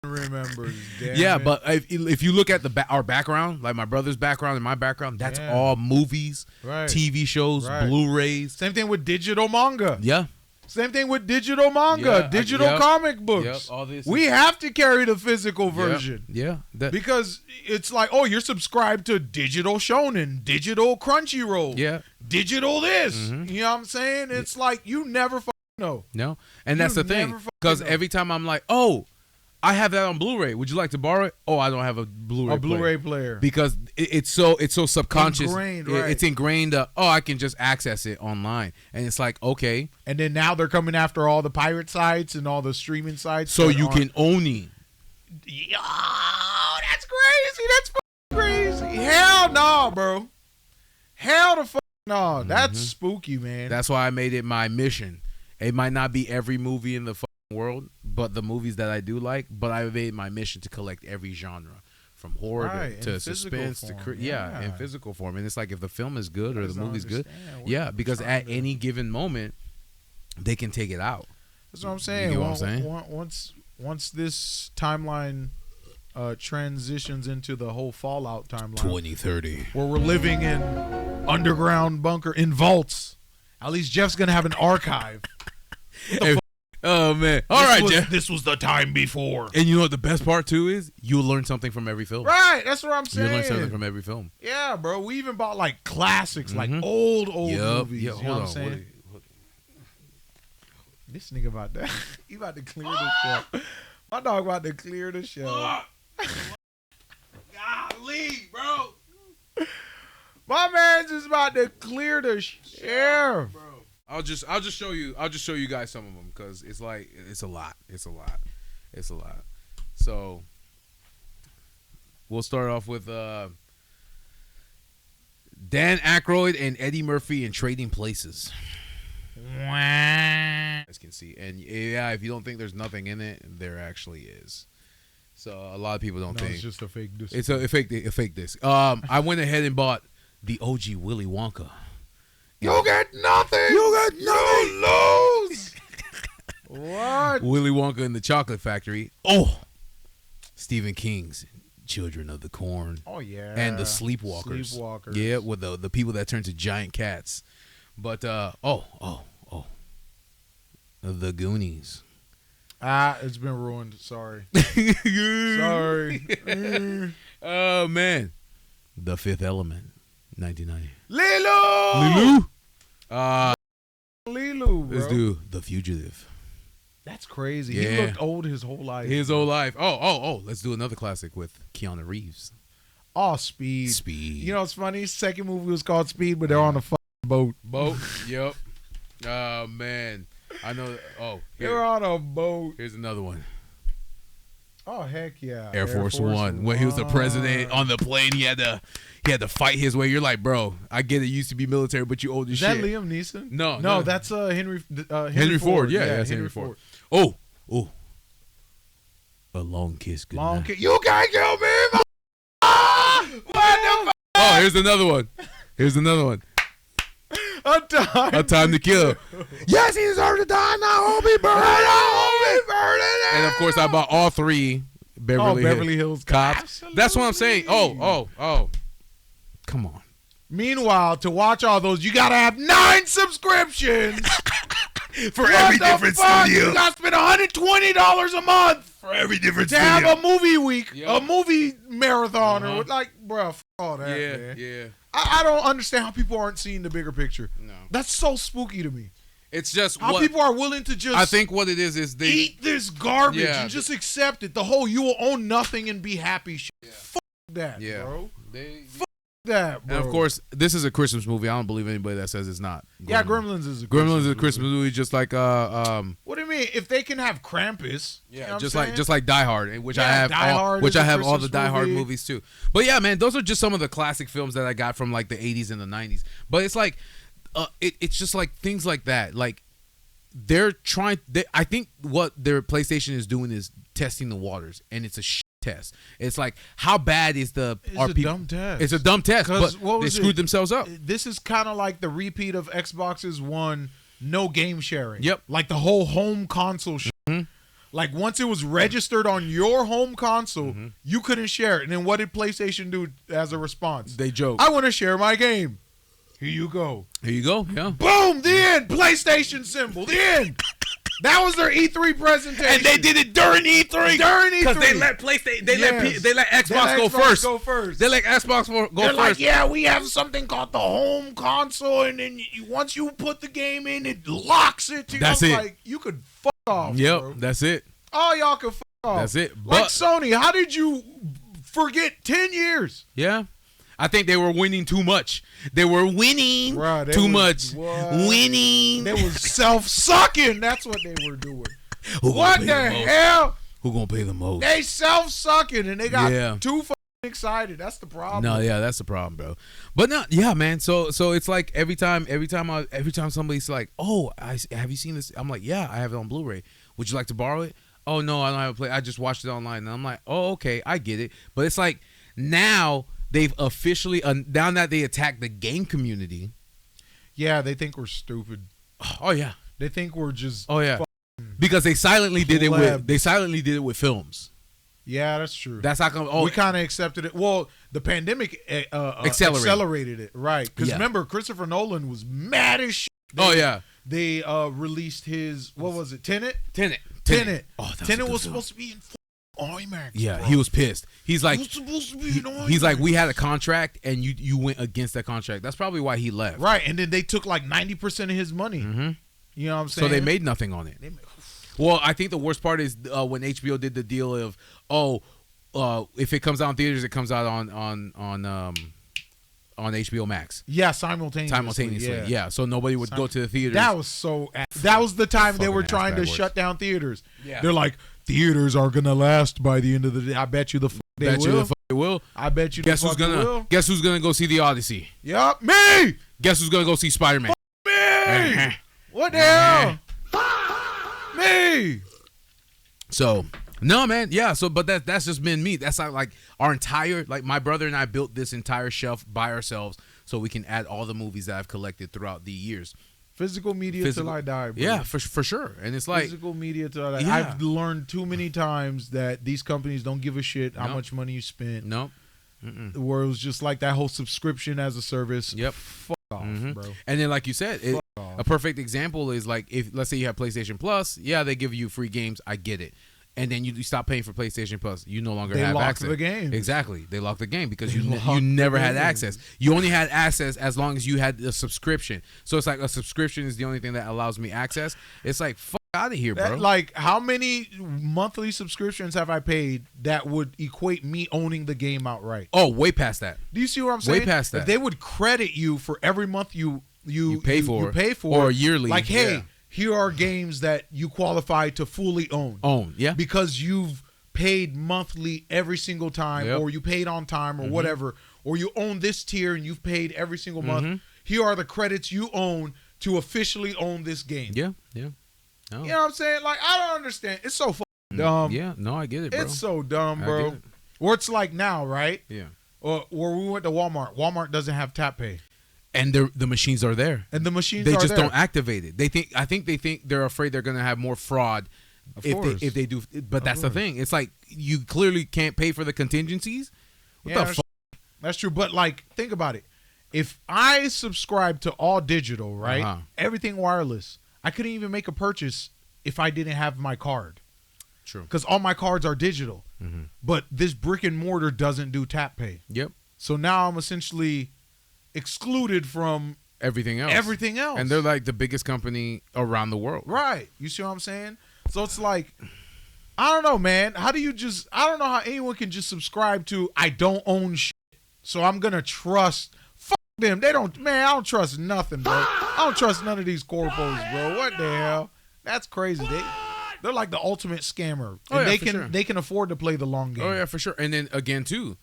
Remembers. yeah, but if you look at our background, like my brother's background and my background, that's all movies, TV shows, Blu-rays. Same thing with digital manga. Yeah. Same thing with digital manga, digital comic books. All this we have to carry the physical version. Yeah. Because it's like, oh, you're subscribed to digital shonen, digital Crunchyroll, digital this. You know what I'm saying? It's like you never know. No. And that's the thing. Because every time I'm like, oh, I have that on Blu-ray. Would you like to borrow it? Oh, I don't have a Blu-ray player. Because it's so subconscious. Ingrained, It's ingrained. I can just access it online. And it's like, okay. And then now they're coming after all the pirate sites and all the streaming sites. So you can own it. Yo, that's crazy. That's crazy. Hell no, bro. Hell the fuck no. That's spooky, man. That's why I made it my mission. It might not be every movie in the world, but the movies that I do like, but I made my mission to collect every genre, from horror to suspense to in physical form. And it's like, if the film is good or the movie's good, because at any given moment they can take it out. That's what I'm saying. You know what I'm saying? Once this timeline transitions into the whole Fallout timeline, 2030, where we're living in underground bunker in vaults, at least Jeff's gonna have an archive. Oh man! All right, Jeff. This was the time before. And you know what the best part too is? You'll learn something from every film. Right, that's what I'm saying. You learn something from every film. Yeah, bro. We even bought like classics, like old movies. Yeah, you know what I'm saying? This nigga about to he about to clear the show. My dog about to clear the show. Golly, bro. My man's just about to clear the sheriff. Bro. I'll just show you guys some of them, because it's like it's a lot. So we'll start off with Dan Aykroyd and Eddie Murphy in Trading Places. As can see, and if you don't think there's nothing in it, there actually is. So a lot of people don't think it's just a fake disc. It's a fake disc. I went ahead and bought the OG Willy Wonka. You get nothing. You lose. What? Willy Wonka and the Chocolate Factory. Oh, Stephen King's Children of the Corn. Oh yeah. And the Sleepwalkers. Yeah, with the people that turn to giant cats. But the Goonies. It's been ruined. Sorry. Sorry. Oh man. The Fifth Element. 1990. Lilu. Lilu, bro. Let's do The Fugitive. That's crazy. Yeah. He looked old his whole life. Oh. Let's do another classic with Keanu Reeves. Oh, Speed. You know what's funny? Second movie was called Speed, but they're on a fucking boat. Yep. Oh man. I know. Oh, they're on a boat. Here's another one. Oh heck yeah. Air Force One. When he was the president on the plane, he had to fight his way. You're like, bro, I get it. You used to be military, but you old as shit. Is that Liam Neeson? No, that's Henry Ford. Yeah, that's Henry Ford. Oh. A long kiss. Good Long night. kiss. You can't kill me. What the Oh, here's another one. fuck? A time to kill. Yes, he deserves to die now. Homie, burn it. And of course, I bought all 3 Beverly Hills Cops. Absolutely. That's what I'm saying. Oh. Come on. Meanwhile, to watch all those, you gotta have 9 subscriptions For What every the different fuck? studio. You gotta spend $120 a month For every different to have a movie week, Yep. a movie marathon, Uh-huh. or like, bro, f all that, Yeah, man. yeah. I don't understand how people aren't seeing the bigger picture. No. That's so spooky to me. It's just How what people are willing to just I think what it is they eat this garbage Yeah. and just accept it. The whole you will own nothing and be happy shit. Fuck that, Yeah. bro. they That, bro. And of course, this is a Christmas movie. I don't believe anybody that says it's not. Yeah, Gremlins is a Gremlins is a Christmas movie, just like What do you mean? If they can have Krampus, you know what just I'm saying? like Die Hard, which I Yeah, have, Die Hard which is I a have all the Christmas Die Hard movie. movies too. But yeah, man, those are just some of the classic films that I got from like the 80s and the 90s. But it's like, it's just like things like that. Like they're trying. I think what their PlayStation is doing is testing the waters, and it's a shit test. It's like, how bad is the? It's are a people- dumb test. It's a dumb test, 'Cause but what they was screwed it? themselves up. This is kind of like the repeat of Xbox's one no game sharing. Yep. Like the whole home console shit. Like once it was registered on your home console, you couldn't share it. And then what did PlayStation do as a response? They joke. I want to share my game. Here you go. Here you go. Yeah. Boom, the end. PlayStation symbol. The end. That was their E3 presentation. And they did it during E3. During E3. Because they let PlayStation, they Yes. let Xbox They let go Xbox first. go first. They let Xbox go They're first. like, yeah, we have something called the home console, and then once you put the game in, it locks it. To That's I'm it. Like, you could fuck off. Yep, bro. that's it. All y'all could fuck off. That's it. Like But Sony, how did you forget 10 years? yeah, I think they were winning too much. They were winning Bruh, they too was- much. what? Winning. They was self-sucking. That's what they were doing. Who gonna What pay the most? hell? Who gonna pay the most? They self-sucking, and they got Yeah. too fucking excited. That's the problem. No, yeah, that's the problem, bro. But no, yeah, man. So it's like every time somebody's like, "Oh, have you seen this?" I'm like, "Yeah, I have it on Blu-ray. Would you like to borrow it?" "Oh no, I don't have a play. I just watched it online." And I'm like, "Oh, okay, I get it." But it's like now they've officially now that they attack the game community. Yeah, they think we're stupid. Oh yeah, They think we're just. oh yeah, because they silently did it plebs. with films. Yeah, that's true. That's how come. Oh, We kind of accepted it. Well, the pandemic accelerated it, right? Because Yeah. remember, Christopher Nolan was mad as shit. oh yeah, They released his, what was it, Tenet? Tenet. Tenet Oh, that's a was good film. supposed to be in IMAX. Yeah, bro. he was pissed. He's like, It was supposed to be in IMAX. he's like, we had a contract and you went against that contract. That's probably why he left. Right, and then they took like 90% of his money. Mm-hmm. You know what I'm saying? So they made nothing on it. Well, I think the worst part is when HBO did the deal of, if it comes out in theaters, it comes out on HBO Max simultaneously. Yeah. So nobody would go to the theaters. That was the time they were Fucking trying to ass backwards. shut down theaters. Yeah. They're like, theaters are gonna last by the end of the day. I bet you the fuck they Bet you will. the fuck it will. I bet you Guess the who's fuck they will. Guess who's gonna go see the Odyssey? Yup, me. Guess who's gonna go see Spider-Man? Me. What the hell? Me. So no, man, yeah. So, but that's just been me. That's like our entire, like my brother and I built this entire shelf by ourselves, so we can add all the movies that I've collected throughout the years. Physical media till I die, bro. Yeah, for sure. And it's like, Physical media till I die. Yeah. I've learned too many times that these companies don't give a shit how Nope. much money you spent. no. Where it was just like that whole subscription as a service. Yep. Fuck off, Mhm. bro. And then, like you said, Fuck off. a perfect example is like, if let's say you have PlayStation Plus, yeah, they give you free games. I get it. And then you stop paying for PlayStation Plus. You no longer They have lock access. the game. Exactly. They locked the game because They you locked never the had game. access. You only had access as long as you had a subscription. So it's like a subscription is the only thing that allows me access. It's like, fuck out of here, bro. Like, how many monthly subscriptions have I paid that would equate me owning the game outright? Oh, way past that. Do you see what I'm saying? Way past that. If they would credit you for every month you pay for, or yearly. like, hey, Yeah. here are games that you qualify to fully own. Yeah. Because you've paid monthly every single time, Yep. or you paid on time, or whatever, or you own this tier and you've paid every single month. Mhm. Here are the credits you own to officially own this game. Yeah. Yeah. Oh. You know what I'm saying? Like, I don't understand. It's so fucking Yeah, no, I get it, bro. It's so dumb, I bro. get it. Where it's like now, right? Yeah. Or where we went to Walmart. Walmart doesn't have tap pay, And the machines are there. and the machines They are just there. don't activate it. I think they think they're afraid they're gonna have more fraud Of if course. they do. But that's the course. thing. It's like you clearly can't pay for the contingencies. What Yeah, the fuck? That's true. But like, think about it. If I subscribe to all digital, right, Uh-huh. everything wireless, I couldn't even make a purchase if I didn't have my card, True. because all my cards are digital. Mm-hmm. But this brick and mortar doesn't do tap pay. Yep. So now I'm essentially excluded from Everything else. everything else. And they're like the biggest company around the world. right. You see what I'm saying? So it's like, I don't know, man. How do you just? I don't know how anyone can just subscribe to. I don't own shit, so I'm gonna trust. Fuck them. They don't. Man, I don't trust nothing, bro. I don't trust none of these corpos, bro. What the hell? That's crazy. They're like the ultimate scammer. Oh, And yeah, they for can sure. they can afford to play the long game. Oh yeah, for sure. And then again too,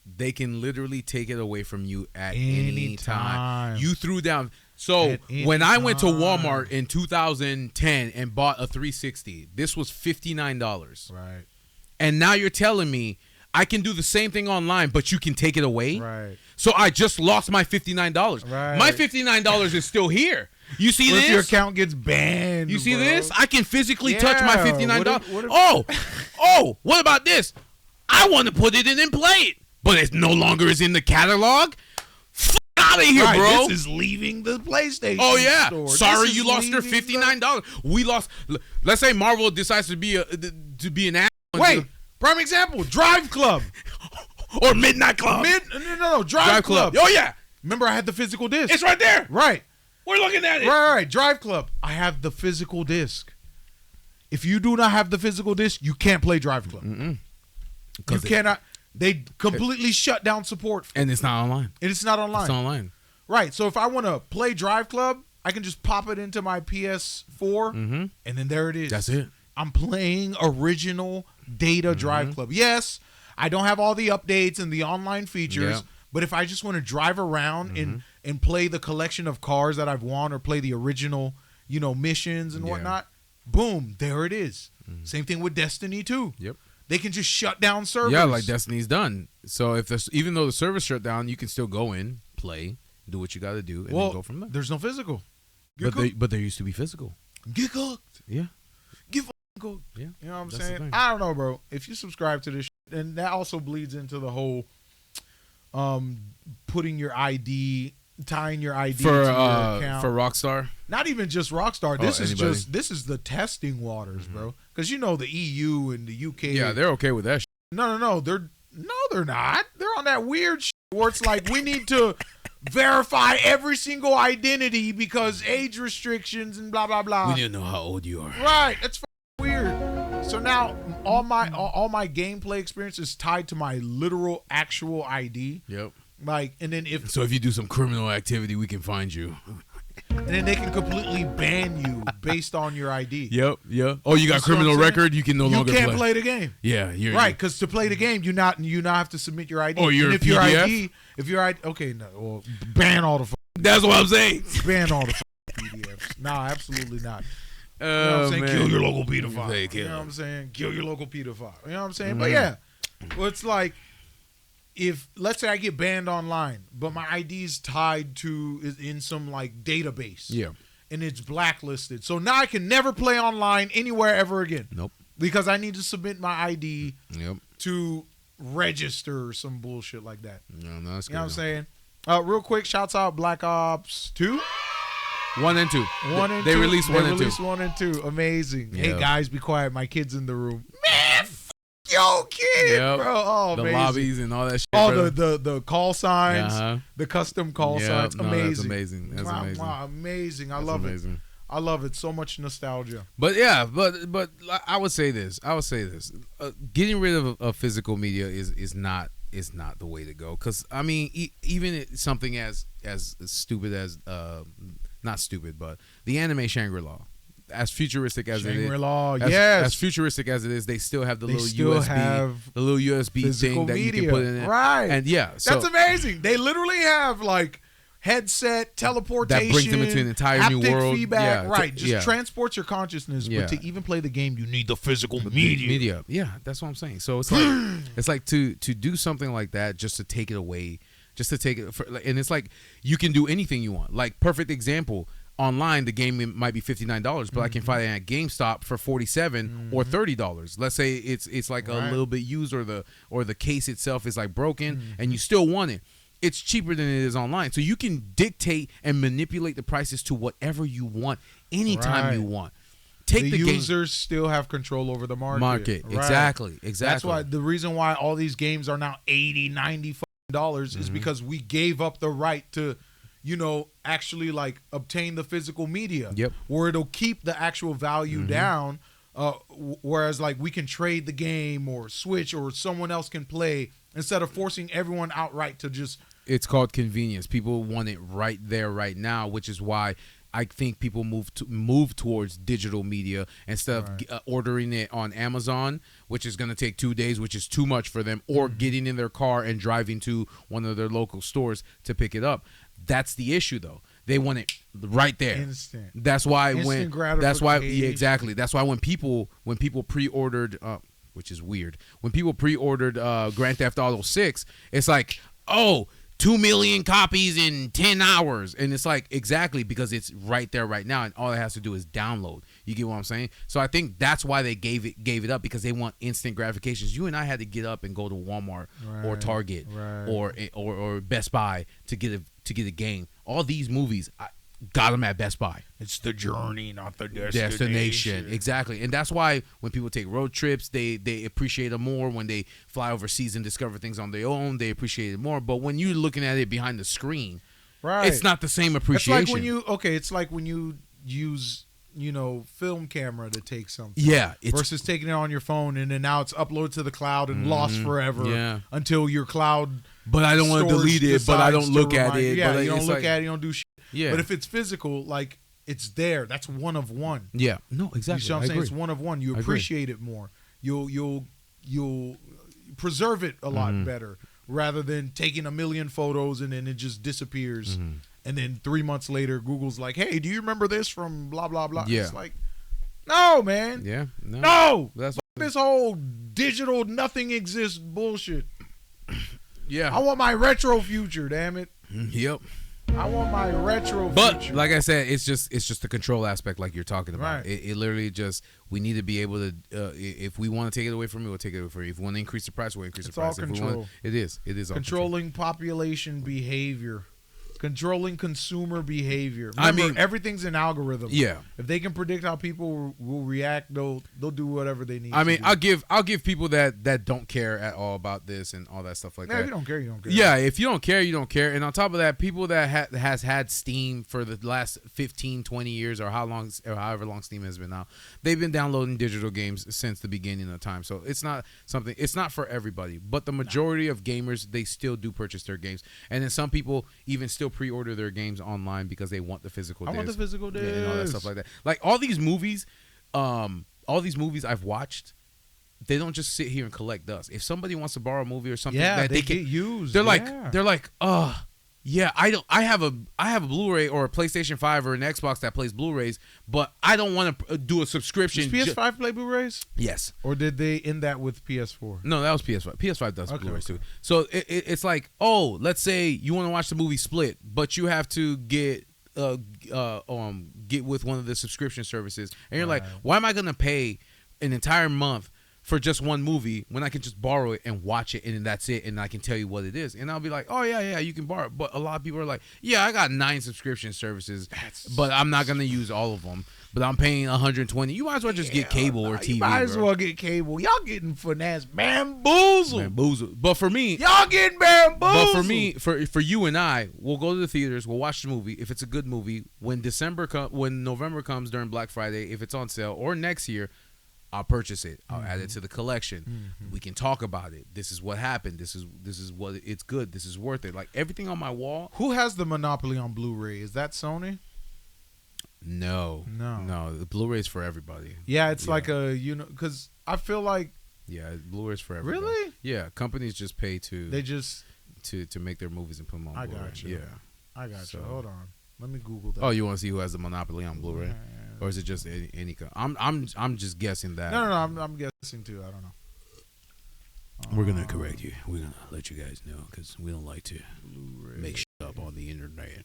they can literally take it away from you at any time. Anytime. You threw down. So At any when I went to time. Walmart in 2010 and bought a 360, this was $59. Right. And now you're telling me I can do the same thing online, but you can take it away? Right. So I just lost my $59. Right. My $59 is still here. You see What this? if your account gets banned? You see bro? this? I can physically touch my Yeah. $59. What if- Oh, what about this? I want to put it in and play it, but it no longer is in the catalog. F out of here, Right, bro. This is leaving the PlayStation. Oh yeah. store. Sorry, This is you lost your leaving $59. We lost. Let's say Marvel decides to be an ass. Wait, prime example: Drive Club. or Midnight Club. No, Drive Club. Oh yeah, Remember, I had the physical disc. it's right there. Right. We're looking at it. Right. Drive Club. I have the physical disc. If you do not have the physical disc, you can't play Drive Club. You cannot. They completely shut down support. And it's not online. It's not online. It's not online. Right. So if I want to play Drive Club, I can just pop it into my PS4, and then there it is. That's it. I'm playing original data Drive Club. Yes, I don't have all the updates and the online features, Yeah. but if I just want to drive around and play the collection of cars that I've won or play the original, missions and Yeah. whatnot, boom, there it is. Same thing with Destiny 2. Yep. They can just shut down servers. Yeah, like Destiny's done. So if even though the server shut down, you can still go in, play, do what you got to do, and then go from there. There's no physical. Get But there used to be physical. Get cooked. Yeah. Get cooked. Yeah. You know what I'm That's the saying? thing. I don't know, bro. If you subscribe to this, and that also bleeds into the whole putting your ID, tying your ID For to your account. for Rockstar. Not even just Rockstar. This is anybody. this is the testing waters, bro. Because the EU and the UK. Yeah, they're okay with that. No. They're not. They're on that weird shit where it's like we need to verify every single identity because age restrictions and blah blah blah. We need to know how old you are. Right. That's weird. So now all my gameplay experience is tied to my literal actual ID. Yep. Like, and then So if you do some criminal activity, we can find you. and then they can completely ban you based on your ID. Yep. Oh, you got You see what criminal I'm saying? record. You can no You longer can't play the game. Yeah, you're Right, because to play the game, you have to submit your ID. Oh, you're and a if your PDF? ID, okay, no, well, ban all the That's what I'm saying. ban all the PDFs. Nah, absolutely not. You know what Oh I'm saying? man. Kill your local pedophile. Say You kill know what him. I'm saying? Kill your local pedophile. You know what I'm saying? But yeah, well, it's like if let's say I get banned online, but my ID is tied to is in some like database. Yeah. And it's blacklisted. So now I can never play online anywhere ever again. Nope. Because I need to submit my ID Yep. to register or some bullshit like that. No, that's You know what I'm saying? Real quick, shouts out Black Ops 2. 1 and 2. They released 1 and 2. They released 1 and 2. Amazing. Yeah. Hey guys, be quiet. My kid's in the room. Man, yo, kid, Yep. bro. Oh, The amazing. lobbies and all that shit. Oh, brother. the call signs, Uh-huh. the custom call Yep. signs. No, Amazing. that's amazing. That's Wow, amazing. wow, amazing. I That's love amazing. it. I love it. So much nostalgia. But yeah, but I would say this. Getting rid of physical media is not the way to go. Because I mean, even something as stupid as not stupid, but the anime Shangri-La, as futuristic as it is, Shangri-La, as, yes. as futuristic as it is, they still have the They little still USB, have the little USB physical thing that you media. can put in it. Right. And yeah, so That's amazing. They literally have like headset, teleportation, that brings them into an entire new haptic world. feedback, Yeah, right? yeah. Just transports your consciousness. Yeah. But to even play the game, you need the physical Media. media. Yeah, that's what I'm saying. So it's like it's like to do something like that just to take it away, just to take it for, and it's like you can do anything you want. Like perfect example. Online, the game might be $59, but I can find it at GameStop for $47 or $30. Let's say it's like a little bit used, or the case itself is like broken, and you still want it. It's cheaper than it is online, so you can dictate and manipulate the prices to whatever you want anytime you want. Take the users still have control over the market. Right. Exactly. That's why the reason why all these games are now $80-$90 is because we gave up the right to, actually like obtain the physical media. Yep. Where it'll keep the actual value down. Whereas like we can trade the game or switch, or someone else can play, instead of forcing everyone outright to just. It's called convenience. People want it right there, right now, which is why I think people move towards digital media instead of ordering it on Amazon, which is going to take 2 days, which is too much for them, or getting in their car and driving to one of their local stores to pick it up. That's the issue, though. They want it right there. Instant. That's why gratification. That's why exactly. That's why when people pre-ordered, which is weird, when people pre-ordered Grand Theft Auto 6, it's like, 2 million copies in 10 hours. And it's like, exactly, because it's right there right now, and all it has to do is download. You get what I'm saying? So I think that's why they gave it up, because they want instant gratifications. You and I had to get up and go to Walmart or Target or Best Buy to get a game. All these movies, I got them at Best Buy. It's the journey, not the destination. Exactly. And that's why when people take road trips, they appreciate it more. When they fly overseas and discover things on their own, they appreciate it more. But when you're looking at it behind the screen, it's not the same appreciation. It's like when you use film camera to take something. Yeah. Versus taking it on your phone, and then now it's uploaded to the cloud and lost forever until your cloud. But I don't want to delete it, but I don't look at it. Yeah, but you don't look at it, you don't do shit. Yeah. But if it's physical, like, it's there. That's one of one. Yeah. No, exactly. You see what I'm saying? It's one of one. You appreciate it more. You'll preserve it a lot better, rather than taking a million photos and then it just disappears. And then 3 months later, Google's like, "Hey, do you remember this from blah blah blah?" Yeah. It's like, no, man. Yeah. No. That's this whole digital nothing exists bullshit. Yeah. I want my retro future, damn it. Yep. I want my retro But future. like I said, it's just the control aspect, like you're talking about. Right. It literally just, we need to be able to, if we want to take it away from you, we'll take it away from you. If we want to increase the price, we'll increase the price. All control. It is all controlling population behavior. Controlling consumer behavior. Remember, everything's an algorithm. Yeah. If they can predict how people will react, they'll do whatever they need. I mean, to do. I'll give people that don't care at all about this and all that stuff like that. If you don't care, you don't care. Yeah, if you don't care, you don't care. And on top of that, people that has had Steam for the last 15, 20 years, or however long Steam has been out, they've been downloading digital games since the beginning of time. So it's not for everybody. But the majority of gamers, they still do purchase their games. And then some people even still pre-order their games online because they want the physical disc. I want the physical disc. Yeah, and all that stuff like that. Like all these movies I've watched, they don't just sit here and collect dust. If somebody wants to borrow a movie or something, that they can get used. They're like, I have a Blu-ray or a PlayStation 5 or an Xbox that plays Blu-rays, but I don't want to do a subscription. Does PS5 play Blu-rays? Yes. Or did they end that with PS4? No, that was PS5. PS5 does Blu-rays too. So it's like, let's say you want to watch the movie Split, but you have to get with one of the subscription services, and you're like, why am I gonna pay an entire month for just one movie when I can just borrow it and watch it, and then that's it, and I can tell you what it is? And I'll be like, oh yeah, you can borrow it. But a lot of people are like, yeah, I got 9 subscription services, but I'm not gonna use all of them. But I'm paying $120. You might as well just get cable or TV. You might as well get cable. Y'all getting finesse, bamboozled. But for me, y'all getting bamboozled. But for me, for you and I, we'll go to the theaters. We'll watch the movie. If it's a good movie, when November comes during Black Friday, if it's on sale, or next year, I'll purchase it. I'll add it to the collection. We can talk about it. This is what happened. This is what it's good. This is worth it. Like everything on my wall. Who has the monopoly on Blu-ray? Is that Sony? No. The Blu-ray's for everybody. Yeah, it's like because I feel like Blu-ray's for everybody. Really? Yeah, companies just pay to they just to make their movies and put them on Blu-ray. Got you. Yeah. I got So- you. Hold on. Let me Google that. Oh, you want to see who has the monopoly on Blu-ray, or is it just any? I'm just guessing that. No. I'm guessing too. I don't know. We're gonna correct you. We're gonna let you guys know because we don't like to Blu-ray. make shit up on the internet.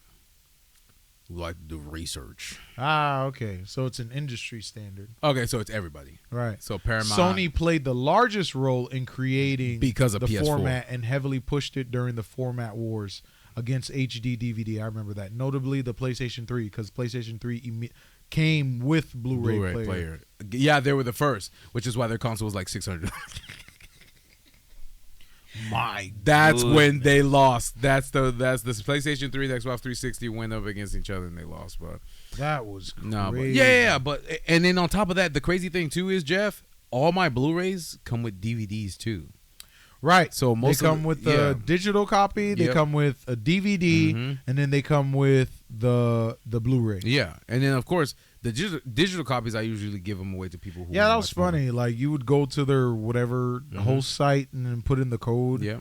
We like to do research. Okay. So it's an industry standard. Okay, so it's everybody. Right. So Paramount. Sony played the largest role in creating Because of the PS4. format and heavily pushed it during the format wars against HD DVD. I remember that. Notably the PlayStation 3, because PlayStation 3 came with Blu-ray, player. Yeah, they were the first, which is why their console was like $600. That's when they lost. That's the PlayStation 3, the Xbox 360 went up against each other and they lost. But That was crazy. no, but yeah, but and then on top of that, the crazy thing too is, Jeff, all my Blu-rays come with DVDs too. Right. So most they come with the digital copy, they Yep. come with a DVD, Mhm. and then they come with the Blu-ray. Yeah, and then of course the digital copies I usually give them away to people who. Yeah, that watch was more. funny. Like you would go to their whatever host site and then put in the code, Yeah,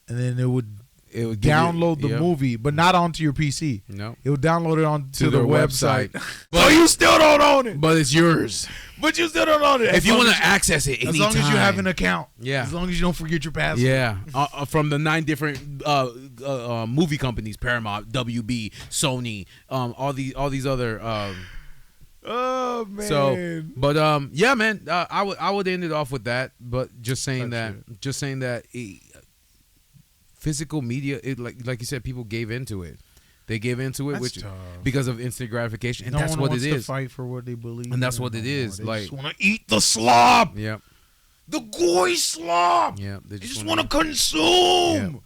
and then it would it would give you- download the yeah. movie, but not onto your PC. No, It would download it onto To the their website. But- So you still don't own it. but it's yours But you still don't own it. if you want to access it anytime. as long as you have an account. Yeah. As long as you don't forget your password. Yeah, from the 9 different movie companies: Paramount, WB, Sony, all these other. Oh man. So, but yeah, man, I would end it off with that. But just saying That's that, physical media, it like you said, people gave into it. They gave into it, That's which tough. because of instant gratification, and no that's one what wants it to is. fight for what they believe. And that's in what it no is, more. They like- just want to eat the slop, Yeah, the goy slop. yeah. They just want to consume.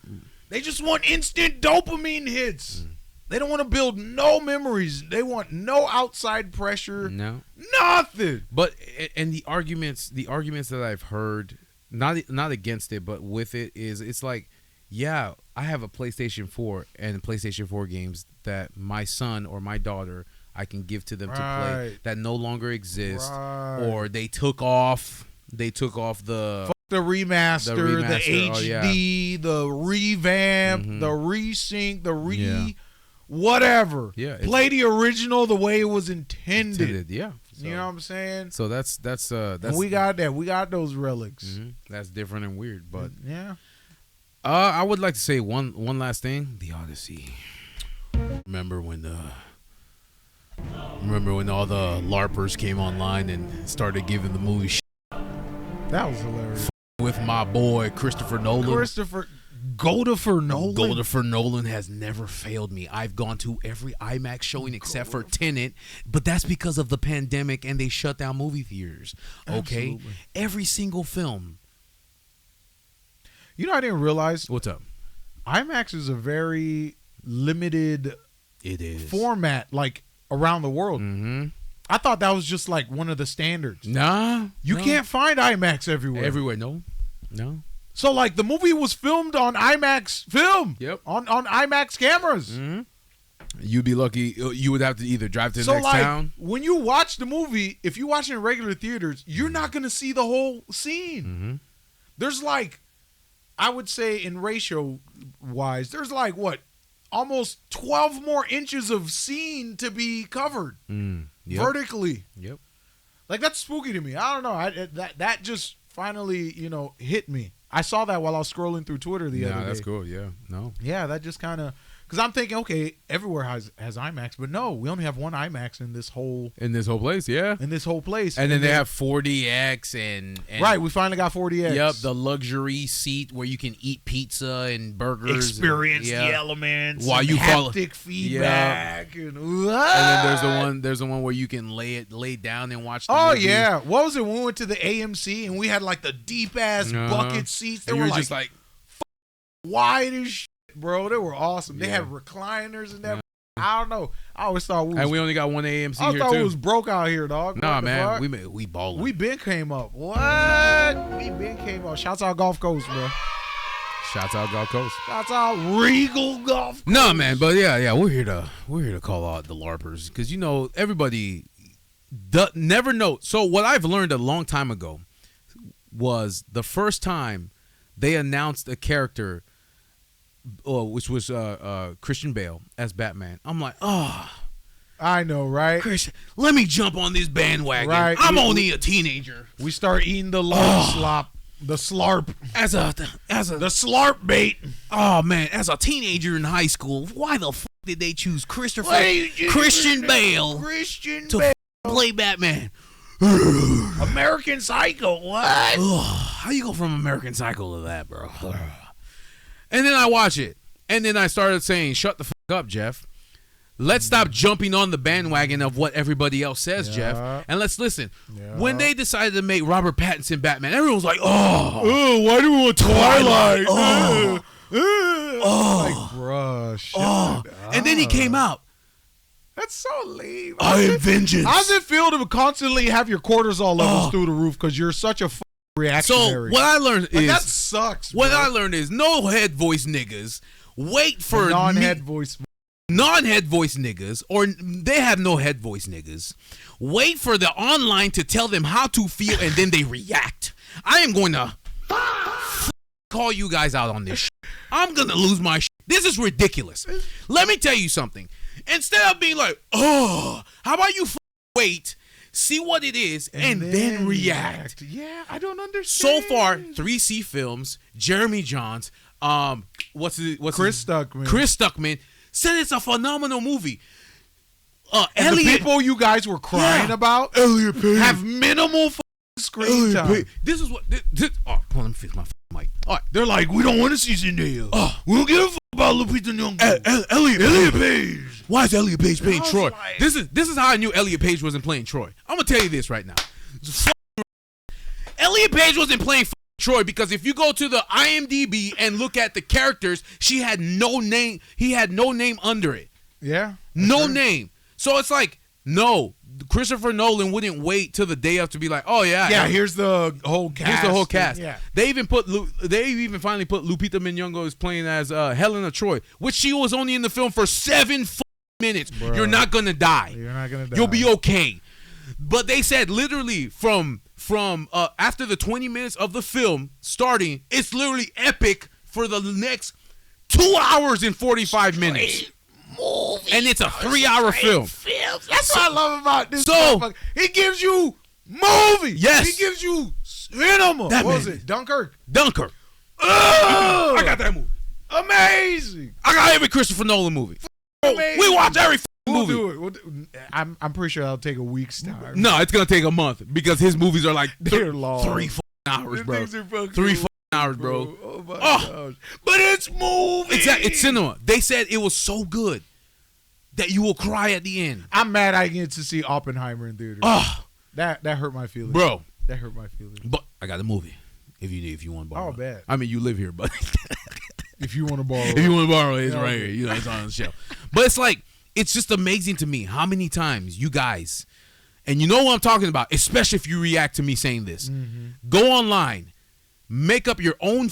They just want instant dopamine hits. They don't want to build no memories. They want no outside pressure. No. Nothing. But and the arguments that I've heard, not against it, but with it, is it's like, yeah, I have a PlayStation 4 and PlayStation 4 games that my son or my daughter, I can give to them to play Right. that no longer exist, Right. or they took off the The remaster, the remaster, HD, the revamp, Mhm. the resync, the Yeah. whatever. Yeah, Play the original the way it was intended. yeah. So, You know what I'm saying? so that's And we got that. We got those relics. mhm. That's different and weird, but Yeah. I would like to say one last thing. The Odyssey. Remember when all the LARPers came online and started giving the movie shit That was hilarious. with my boy Christopher Nolan? Christopher Nolan. Nolan has never failed me. I've gone to every IMAX showing except for Tenet, but that's because of the pandemic and they shut down movie theaters. Okay? Absolutely. Every single film. You know, I didn't realize What's up? IMAX is a very limited It is. format, like around the world. Mm-hmm. I thought that was just like one of the standards. Nah. You no. can't find IMAX everywhere. Everywhere, no. No. So like the movie was filmed on IMAX film. Yep. On IMAX cameras. Mm-hmm. You'd be lucky. You would have to either drive to the So next like town. when you watch the movie, if you watch it in regular theaters, you're not gonna see the whole scene. Mm-hmm. There's like, I would say in ratio wise, there's like what, almost 12 more inches of scene to be covered Yep. vertically. Yep. Like that's spooky to me. I don't know. That just finally hit me. I saw that while I was scrolling through Twitter the other day. that's cool. Yeah. No. Yeah, that just kind of, because I'm thinking, okay, everywhere has IMAX, but no, we only have one IMAX in this whole In this whole place, yeah. place. And then they have 4DX and right. We finally got 40X. Yep, the luxury seat where you can eat pizza and burgers. experience and, the elements While and you follow- haptic feedback and And then there's the one where you can lay down and watch the Oh movie. yeah, what was it when we went to the AMC and we had like the deep ass Uh-huh. bucket seats? They And were you're like, just like, wide as shit, bro. They were awesome. They Yeah. had recliners and that. I don't know. I always thought we was, and we only got one AMC I here thought too. we was broke out here, dog. Nah, What the man, fuck? we balling. We been came up. What? We been came up. Shouts out Gulf Coast, bro. Shouts out Gulf Coast. Shouts out Regal Gulf. No, man, but yeah, we're here to call out the LARPers because everybody never know. So what I've learned a long time ago was the first time they announced a character which was Christian Bale as Batman. I'm like, oh, I know, right? Christian, let me jump on this bandwagon. Right. I'm only a teenager. We start eating the slop, the slurp, As a the slurp bait. oh man, as a teenager in high school, why the fuck did they choose Christian Bale Christian to Bale. play Batman? American Psycho. What? How you go from American Psycho to that, bro? And then I watch it, and then I started saying, "Shut the fuck up, Jeff. Let's stop jumping on the bandwagon of what everybody else says, Yeah. Jeff, and let's listen." Yeah. When they decided to make Robert Pattinson Batman, everyone was like, "Oh, why do we want Twilight? Oh. Like, bruh, shut up. And then he came out. That's so lame. I am vengeance. How does it feel to constantly have your cortisol levels through the roof because you're such a So reactionary? what I learned Like, is that sucks. what bro. I learned is no head voice niggas. Wait for non-head voice. non-head voice niggas, or they have no head voice niggas. Wait for the online to tell them how to feel, and then they react. I am going to call you guys out on this shit. I'm going to lose my shit. This is ridiculous. Let me tell you something. Instead of being like, oh, how about you wait, see what it is, and then react. Yeah, I don't understand. So far, 3C Films, Jeremy Johns, what's Chris Stuckman. Chris Stuckman said it's a phenomenal movie. And Elliot, the people you guys were crying about Elliot Page have minimal screen time. This is what. This, oh, hold on, let me fix my mic. All right, They're like, we don't want to see Zendaya. we don't give a about Lupita Nyong'o. Elliot Page. Why is Elliot Page playing Troy? Like, This is how I knew Elliot Page wasn't playing Troy. I'm gonna tell you this right now. Elliot Page wasn't playing Troy because if you go to the IMDb and look at the characters, she had no name. He had no name under it. yeah. No name. So it's like, no, Christopher Nolan wouldn't wait till the day of to be like, oh yeah, Yeah, here's the whole cast. here's the whole cast. Yeah. They even finally put Lupita Nyong'o as playing as Helena Troy, which she was only in the film for 7 minutes. Bruh. You're not gonna die. You're not going to die. You'll be okay. But they said literally from after the 20 minutes of the film starting, it's literally epic for the next 2 hours and 45 minutes. And it's a 3-hour film. That's what I love about this. So- motherfucker. He gives you movie. Yes. He gives you cinema. That What was man- it? Dunkirk. Dunkirk. Oh, I got that movie. amazing. I got every Christopher Nolan movie. Amazing. We watch every We'll movie. do it. I'm pretty sure that'll take a week's time. No, it's gonna take a month because his movies are like They're long. 3 hours, These bro. things are fucking 3 hours, bro. Oh my Oh. gosh. But it's movie. Exactly, it's cinema. They said it was so good that you will cry at the end. I'm mad I get to see Oppenheimer in theaters. Oh, That hurt my feelings. bro. That hurt my feelings. But I got a movie. If you want to borrow. Oh, bad. I mean, you live here, but If you want to borrow. if you want to borrow, it's Yeah, right okay. here. You know, it's on the shelf. But it's like, it's just amazing to me how many times you guys, and you know what I'm talking about, especially if you react to me saying this. Go online, make up your own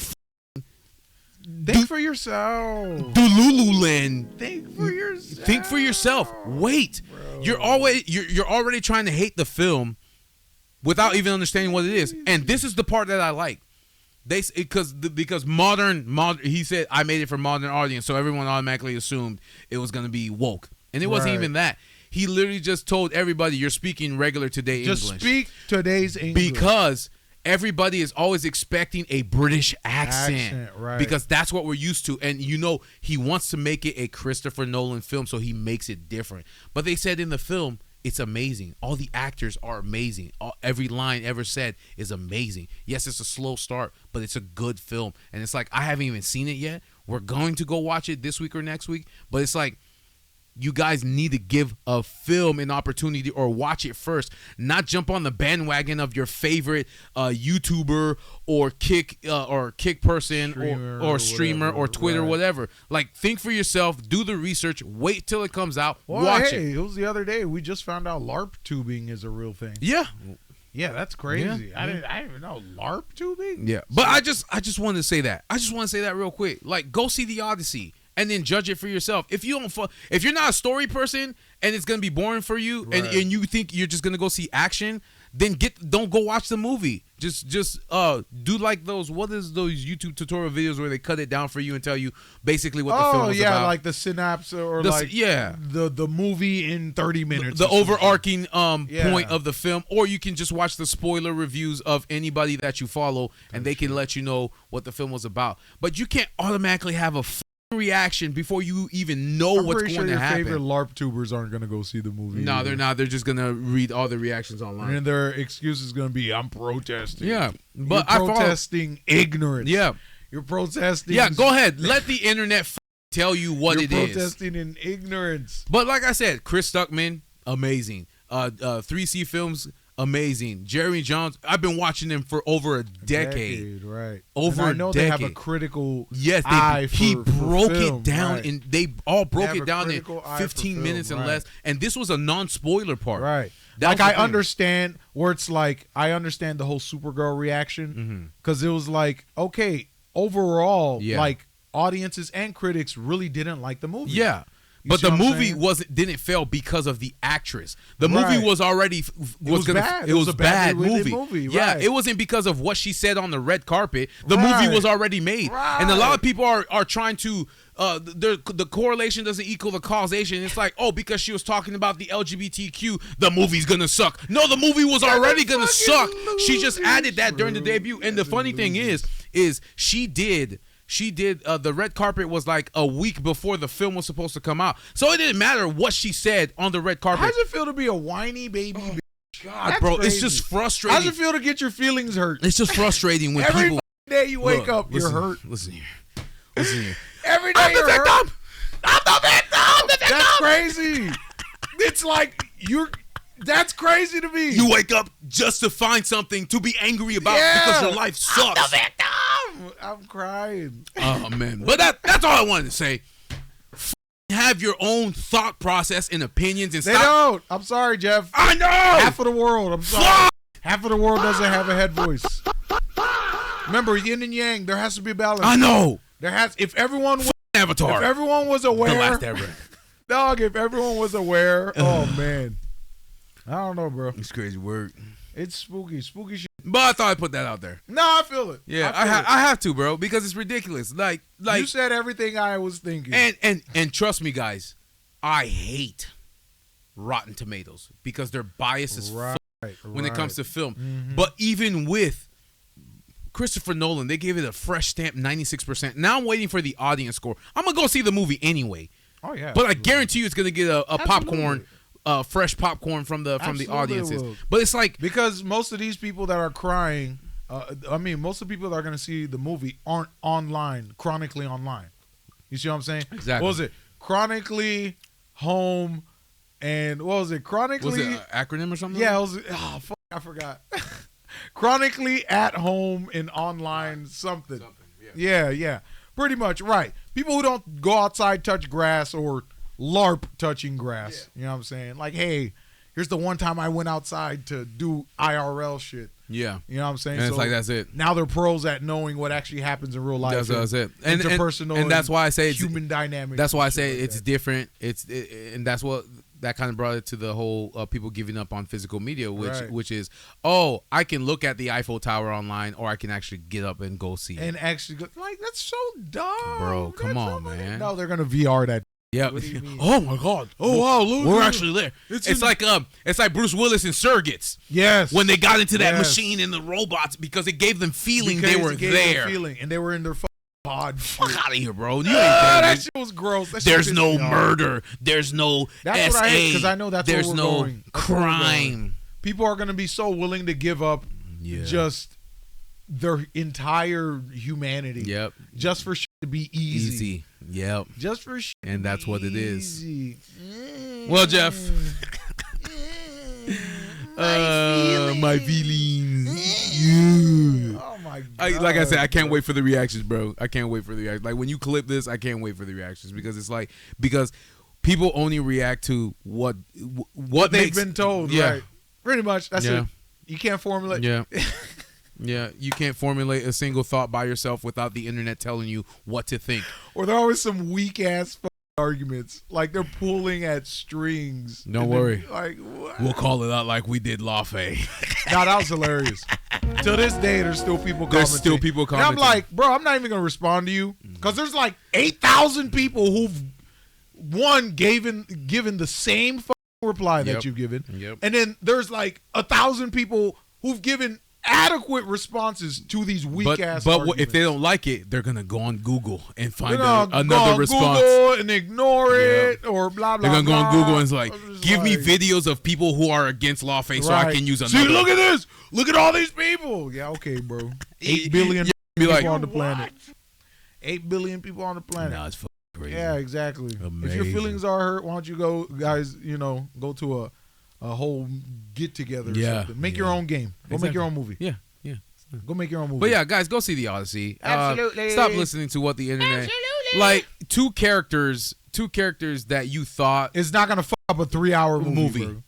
Think for yourself. Lululand. Think for yourself. Think for yourself. Wait. Bro. You're already trying to hate the film without even understanding what it is. And this is the part that I like. Because modern he said I made it for modern audience, so everyone automatically assumed it was gonna be woke. And it wasn't Right. even that. He literally just told everybody you're speaking regular today Just English. speak today's English. Because everybody is always expecting a British accent, right. because that's what we're used to. And you know, he wants to make it a Christopher Nolan film, so he makes it different. But they said in the film, it's amazing. All the actors are amazing. Every line ever said is amazing. Yes, it's a slow start, but it's a good film. And it's like, I haven't even seen it yet. We're going to go watch it this week or next week. But it's like, you guys need to give a film an opportunity or watch it first, not jump on the bandwagon of your favorite YouTuber or kick person Streamer or streamer whatever, or Twitter, right. whatever. Like, think for yourself, do the research, wait till it comes out, Well, watch hey, it. it was the other day. We just found out LARP tubing is a real thing. Yeah, Yeah, that's crazy. Yeah. I didn't even know LARP tubing. yeah. But I just wanted to say that. I just want to say that real quick. Like, go see The Odyssey and then judge it for yourself. If you're not a story person and it's gonna be boring for you, Right. and you think you're just gonna go see action, then don't go watch the movie. Just do like those YouTube tutorial videos where they cut it down for you and tell you basically what the film is about. Like the synapse or the movie in 30 minutes. The overarching point of the film, or you can just watch the spoiler reviews of anybody that you follow, and they can let you know what the film was about. But you can't automatically have a reaction before you even know what's going to happen. Favorite LARP tubers aren't going to go see the movie. No, they're not. They're just going to read all the reactions online. And their excuse is going to be, I'm protesting. Yeah. But You're protesting ignorance. Yeah. You're protesting. Yeah, go ahead. Let the internet tell you what it is. You're protesting in ignorance. But like I said, Chris Stuckman, amazing. 3C Films, amazing. Jerry Jones, I've been watching them for over a decade. Right. Over and I know a decade. They have a critical he broke film, it down, right. and they all broke it down in critical eye 15 for minutes film, and right. less. And this was a non-spoiler part. Right. That Like was the I thing. understand where it's like, I understand the whole Supergirl reaction because it was like, okay, overall, like audiences and critics really didn't like the movie. Yeah. You But see the what I'm movie saying? didn't fail because of the actress. The movie Right. was already was bad. It was a a bad badly movie. written Yeah, right. it wasn't because of what she said on the red carpet. The Right. movie was already made, and a lot Right. of people are trying to. The correlation doesn't equal the causation. It's like, oh, because she was talking about the LGBTQ, the movie's gonna suck. No, the movie was already gonna suck. She just added that during the debut. And the funny thing is she did the red carpet was like a week before the film was supposed to come out, so it didn't matter what she said on the red carpet. How does it feel to be a whiny baby? God, That's bro, crazy. it's just frustrating. How does it feel to get your feelings hurt? It's just frustrating when Every people day you wake Look, up, listen, you're hurt. Listen here. Every day you're hurt. I'm the victim. That's crazy. It's like that's crazy to me. You wake up just to find something to be angry about because your life sucks. I'm the victim. I'm crying. Oh man, but that's all I wanted to say. Have your own thought process and opinions and They stop. don't. I'm sorry, Jeff. I know. Half of the world. I'm sorry. Half of the world doesn't have a head voice. Remember, yin and yang. There has to be a balance. I know. If everyone was Avatar. If everyone was aware, The last ever. dog. If everyone was aware, oh man, I don't know, bro. It's crazy word. It's spooky shit. But I thought I'd put that out there. No, I feel it. Yeah, I feel it. I have to, bro, because it's ridiculous. Like you said everything I was thinking. and trust me, guys, I hate Rotten Tomatoes because their bias is when it comes to film. Mm-hmm. But even with Christopher Nolan, they gave it a fresh stamp 96%. Now I'm waiting for the audience score. I'm gonna go see the movie anyway. Oh yeah, But I guarantee you, it's gonna get a popcorn, fresh popcorn from the Absolutely audiences. will. But it's like because most of these people that are crying, most of the people that are going to see the movie aren't online, chronically online. You see what I'm saying? Exactly. What was it? Chronically home, and what was it? Chronically. was it an acronym or something? Yeah, it was. Oh fuck, I forgot. Chronically at home and online something. Yeah. Pretty much right. People who don't go outside, touch grass, or LARP touching grass. You know what I'm saying? Like, hey, here's the one time I went outside to do IRL shit. Yeah. You know what I'm saying? And it's like, that's it. Now they're pros at knowing what actually happens in real life. That's it. And interpersonal and that's why I say it's human dynamics. That's why I and shit say like it's that. different. And that's what that kind of brought it to the whole people giving up on physical media, which is, oh, I can look at the Eiffel Tower online, or I can actually get up and go see it. And actually, like, that's so dumb. Bro, come That's on, so funny. man. No, they're going to VR that. Yeah. What do you mean? Oh my God. Oh wow, look, we're actually there. It's like Bruce Willis in Surrogates. Yes. When they got into that Yes. machine and the robots because it gave them feeling Because they were it gave them there. feeling, and they were in their pod. Fuck out of here, bro. You ain't Ah, there. that shit was gross. That shit There's pissed no me off. murder. There's no That's SA. what I hate, 'cause I know that's where There's we're no going. That's where we're going. crime. People are going to be so willing to give up just their entire humanity. Yep. Just for shit to be easy. Yep. Just for shit. And that's what it is. Easy. Well, Jeff. My feelings. Yeah. Oh my god. Like I said, I can't wait for the reactions, bro. I can't wait for the reactions. Like when you clip this, I can't wait for the reactions because people only react to what they've makes, been told. Yeah. Right. Pretty much. That's it. You can't formulate. Yeah. Yeah, you can't formulate a single thought by yourself without the internet telling you what to think. Or there are always some weak ass arguments. Like they're pulling at strings. Don't worry. Like what? We'll call it out like we did Lawfay. No, that was hilarious. To this day, there's still people commenting. There's still people And commenting. I'm like, bro, I'm not even gonna respond to you because there's like 8,000 people who've given the same fucking reply that Yep. you've given, Yep. and then there's like 1,000 people who've given adequate responses to these weak ass. But if they don't like it, they're gonna go on Google and find go another on response. Google and ignore it or blah blah. They're gonna go on blah. Google and it's like, I'm just give me like, videos of people who are against Lawface so I right. can use another. See, look at this. Look at all these people. Yeah, okay, bro. 8 billion Be people like, on the planet. 8 billion people on the planet. Nah, it's fucking crazy. Yeah, exactly. If your Amazing. feelings are hurt, why don't you go, guys? Go to a whole get together. Or Yeah, something. Make yeah. your own game. Go make your own movie. Yeah. Go make your own movie. But yeah, guys, go see the Odyssey. Absolutely. Stop listening to what the internet. Like two characters that you thought It's not gonna fuck up a 3-hour movie. Bro.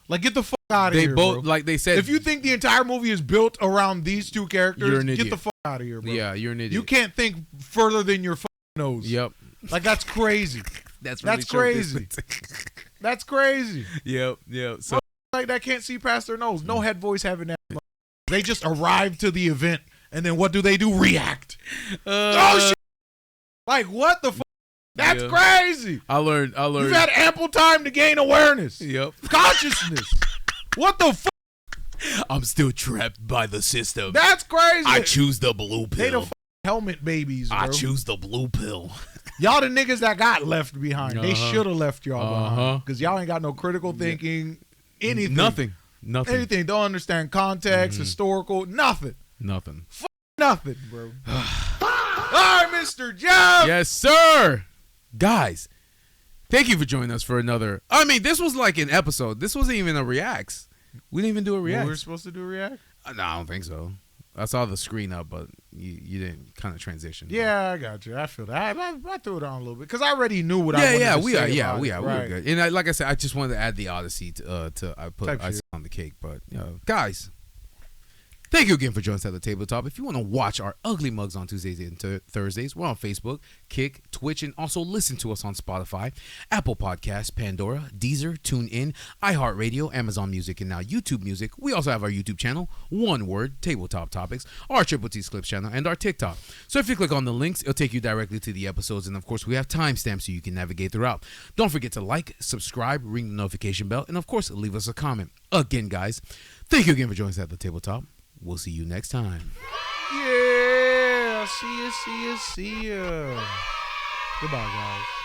Like, get the fuck out of they here, both bro. like they said. If you think the entire movie is built around these two characters, You're an get idiot. the fuck out of here, bro. yeah, you're an idiot. You can't think further than your fucking nose. Yep. Like, that's crazy. That's crazy. That's crazy. Yep. So Like, that can't see past their nose. No head voice having that. They just arrive to the event, and then what do? React. Oh shit! Like, what the fuck? That's Yeah. crazy. I learned. You've had ample time to gain awareness, Yep. consciousness. What the fuck? I'm still trapped by the system. That's crazy. I choose the blue They the pill. fucking helmet babies, bro. I choose the blue pill. Y'all the niggas that got left behind. They Uh-huh. should have left y'all Uh-huh. behind because y'all ain't got no critical thinking. Anything. Nothing. Anything. Don't understand context, historical. Nothing. Nothing. Nothing, bro. All right, Mr. Jeff. Yes, sir. Guys, thank you for joining us for another. I mean, this was like an episode. This wasn't even a reacts. We didn't even do a What, we react. were supposed to do react? No, I don't think so. I saw the screen up, but you didn't kind of transition. Yeah, I got you. I feel that. I threw it on a little bit because I already knew what I wanted Yeah, to we say are. Yeah, about we it. are. Right. We're good. And like I said, I just wanted to add the Odyssey to I put Type icing shit. on the cake. But guys, thank you again for joining us at the tabletop. If you want to watch our ugly mugs on Tuesdays and Thursdays, we're on Facebook, Kick, Twitch, and also listen to us on Spotify, Apple Podcasts, Pandora, Deezer, TuneIn, iHeartRadio, Amazon Music, and now YouTube Music. We also have our YouTube channel, one word, Tabletop Topics, our Triple T's Clips channel, and our TikTok. So if you click on the links, it'll take you directly to the episodes, and of course, we have timestamps so you can navigate throughout. Don't forget to like, subscribe, ring the notification bell, and of course, leave us a comment. Again, guys, thank you again for joining us at the tabletop. We'll see you next time. Yeah. See ya. Goodbye, guys.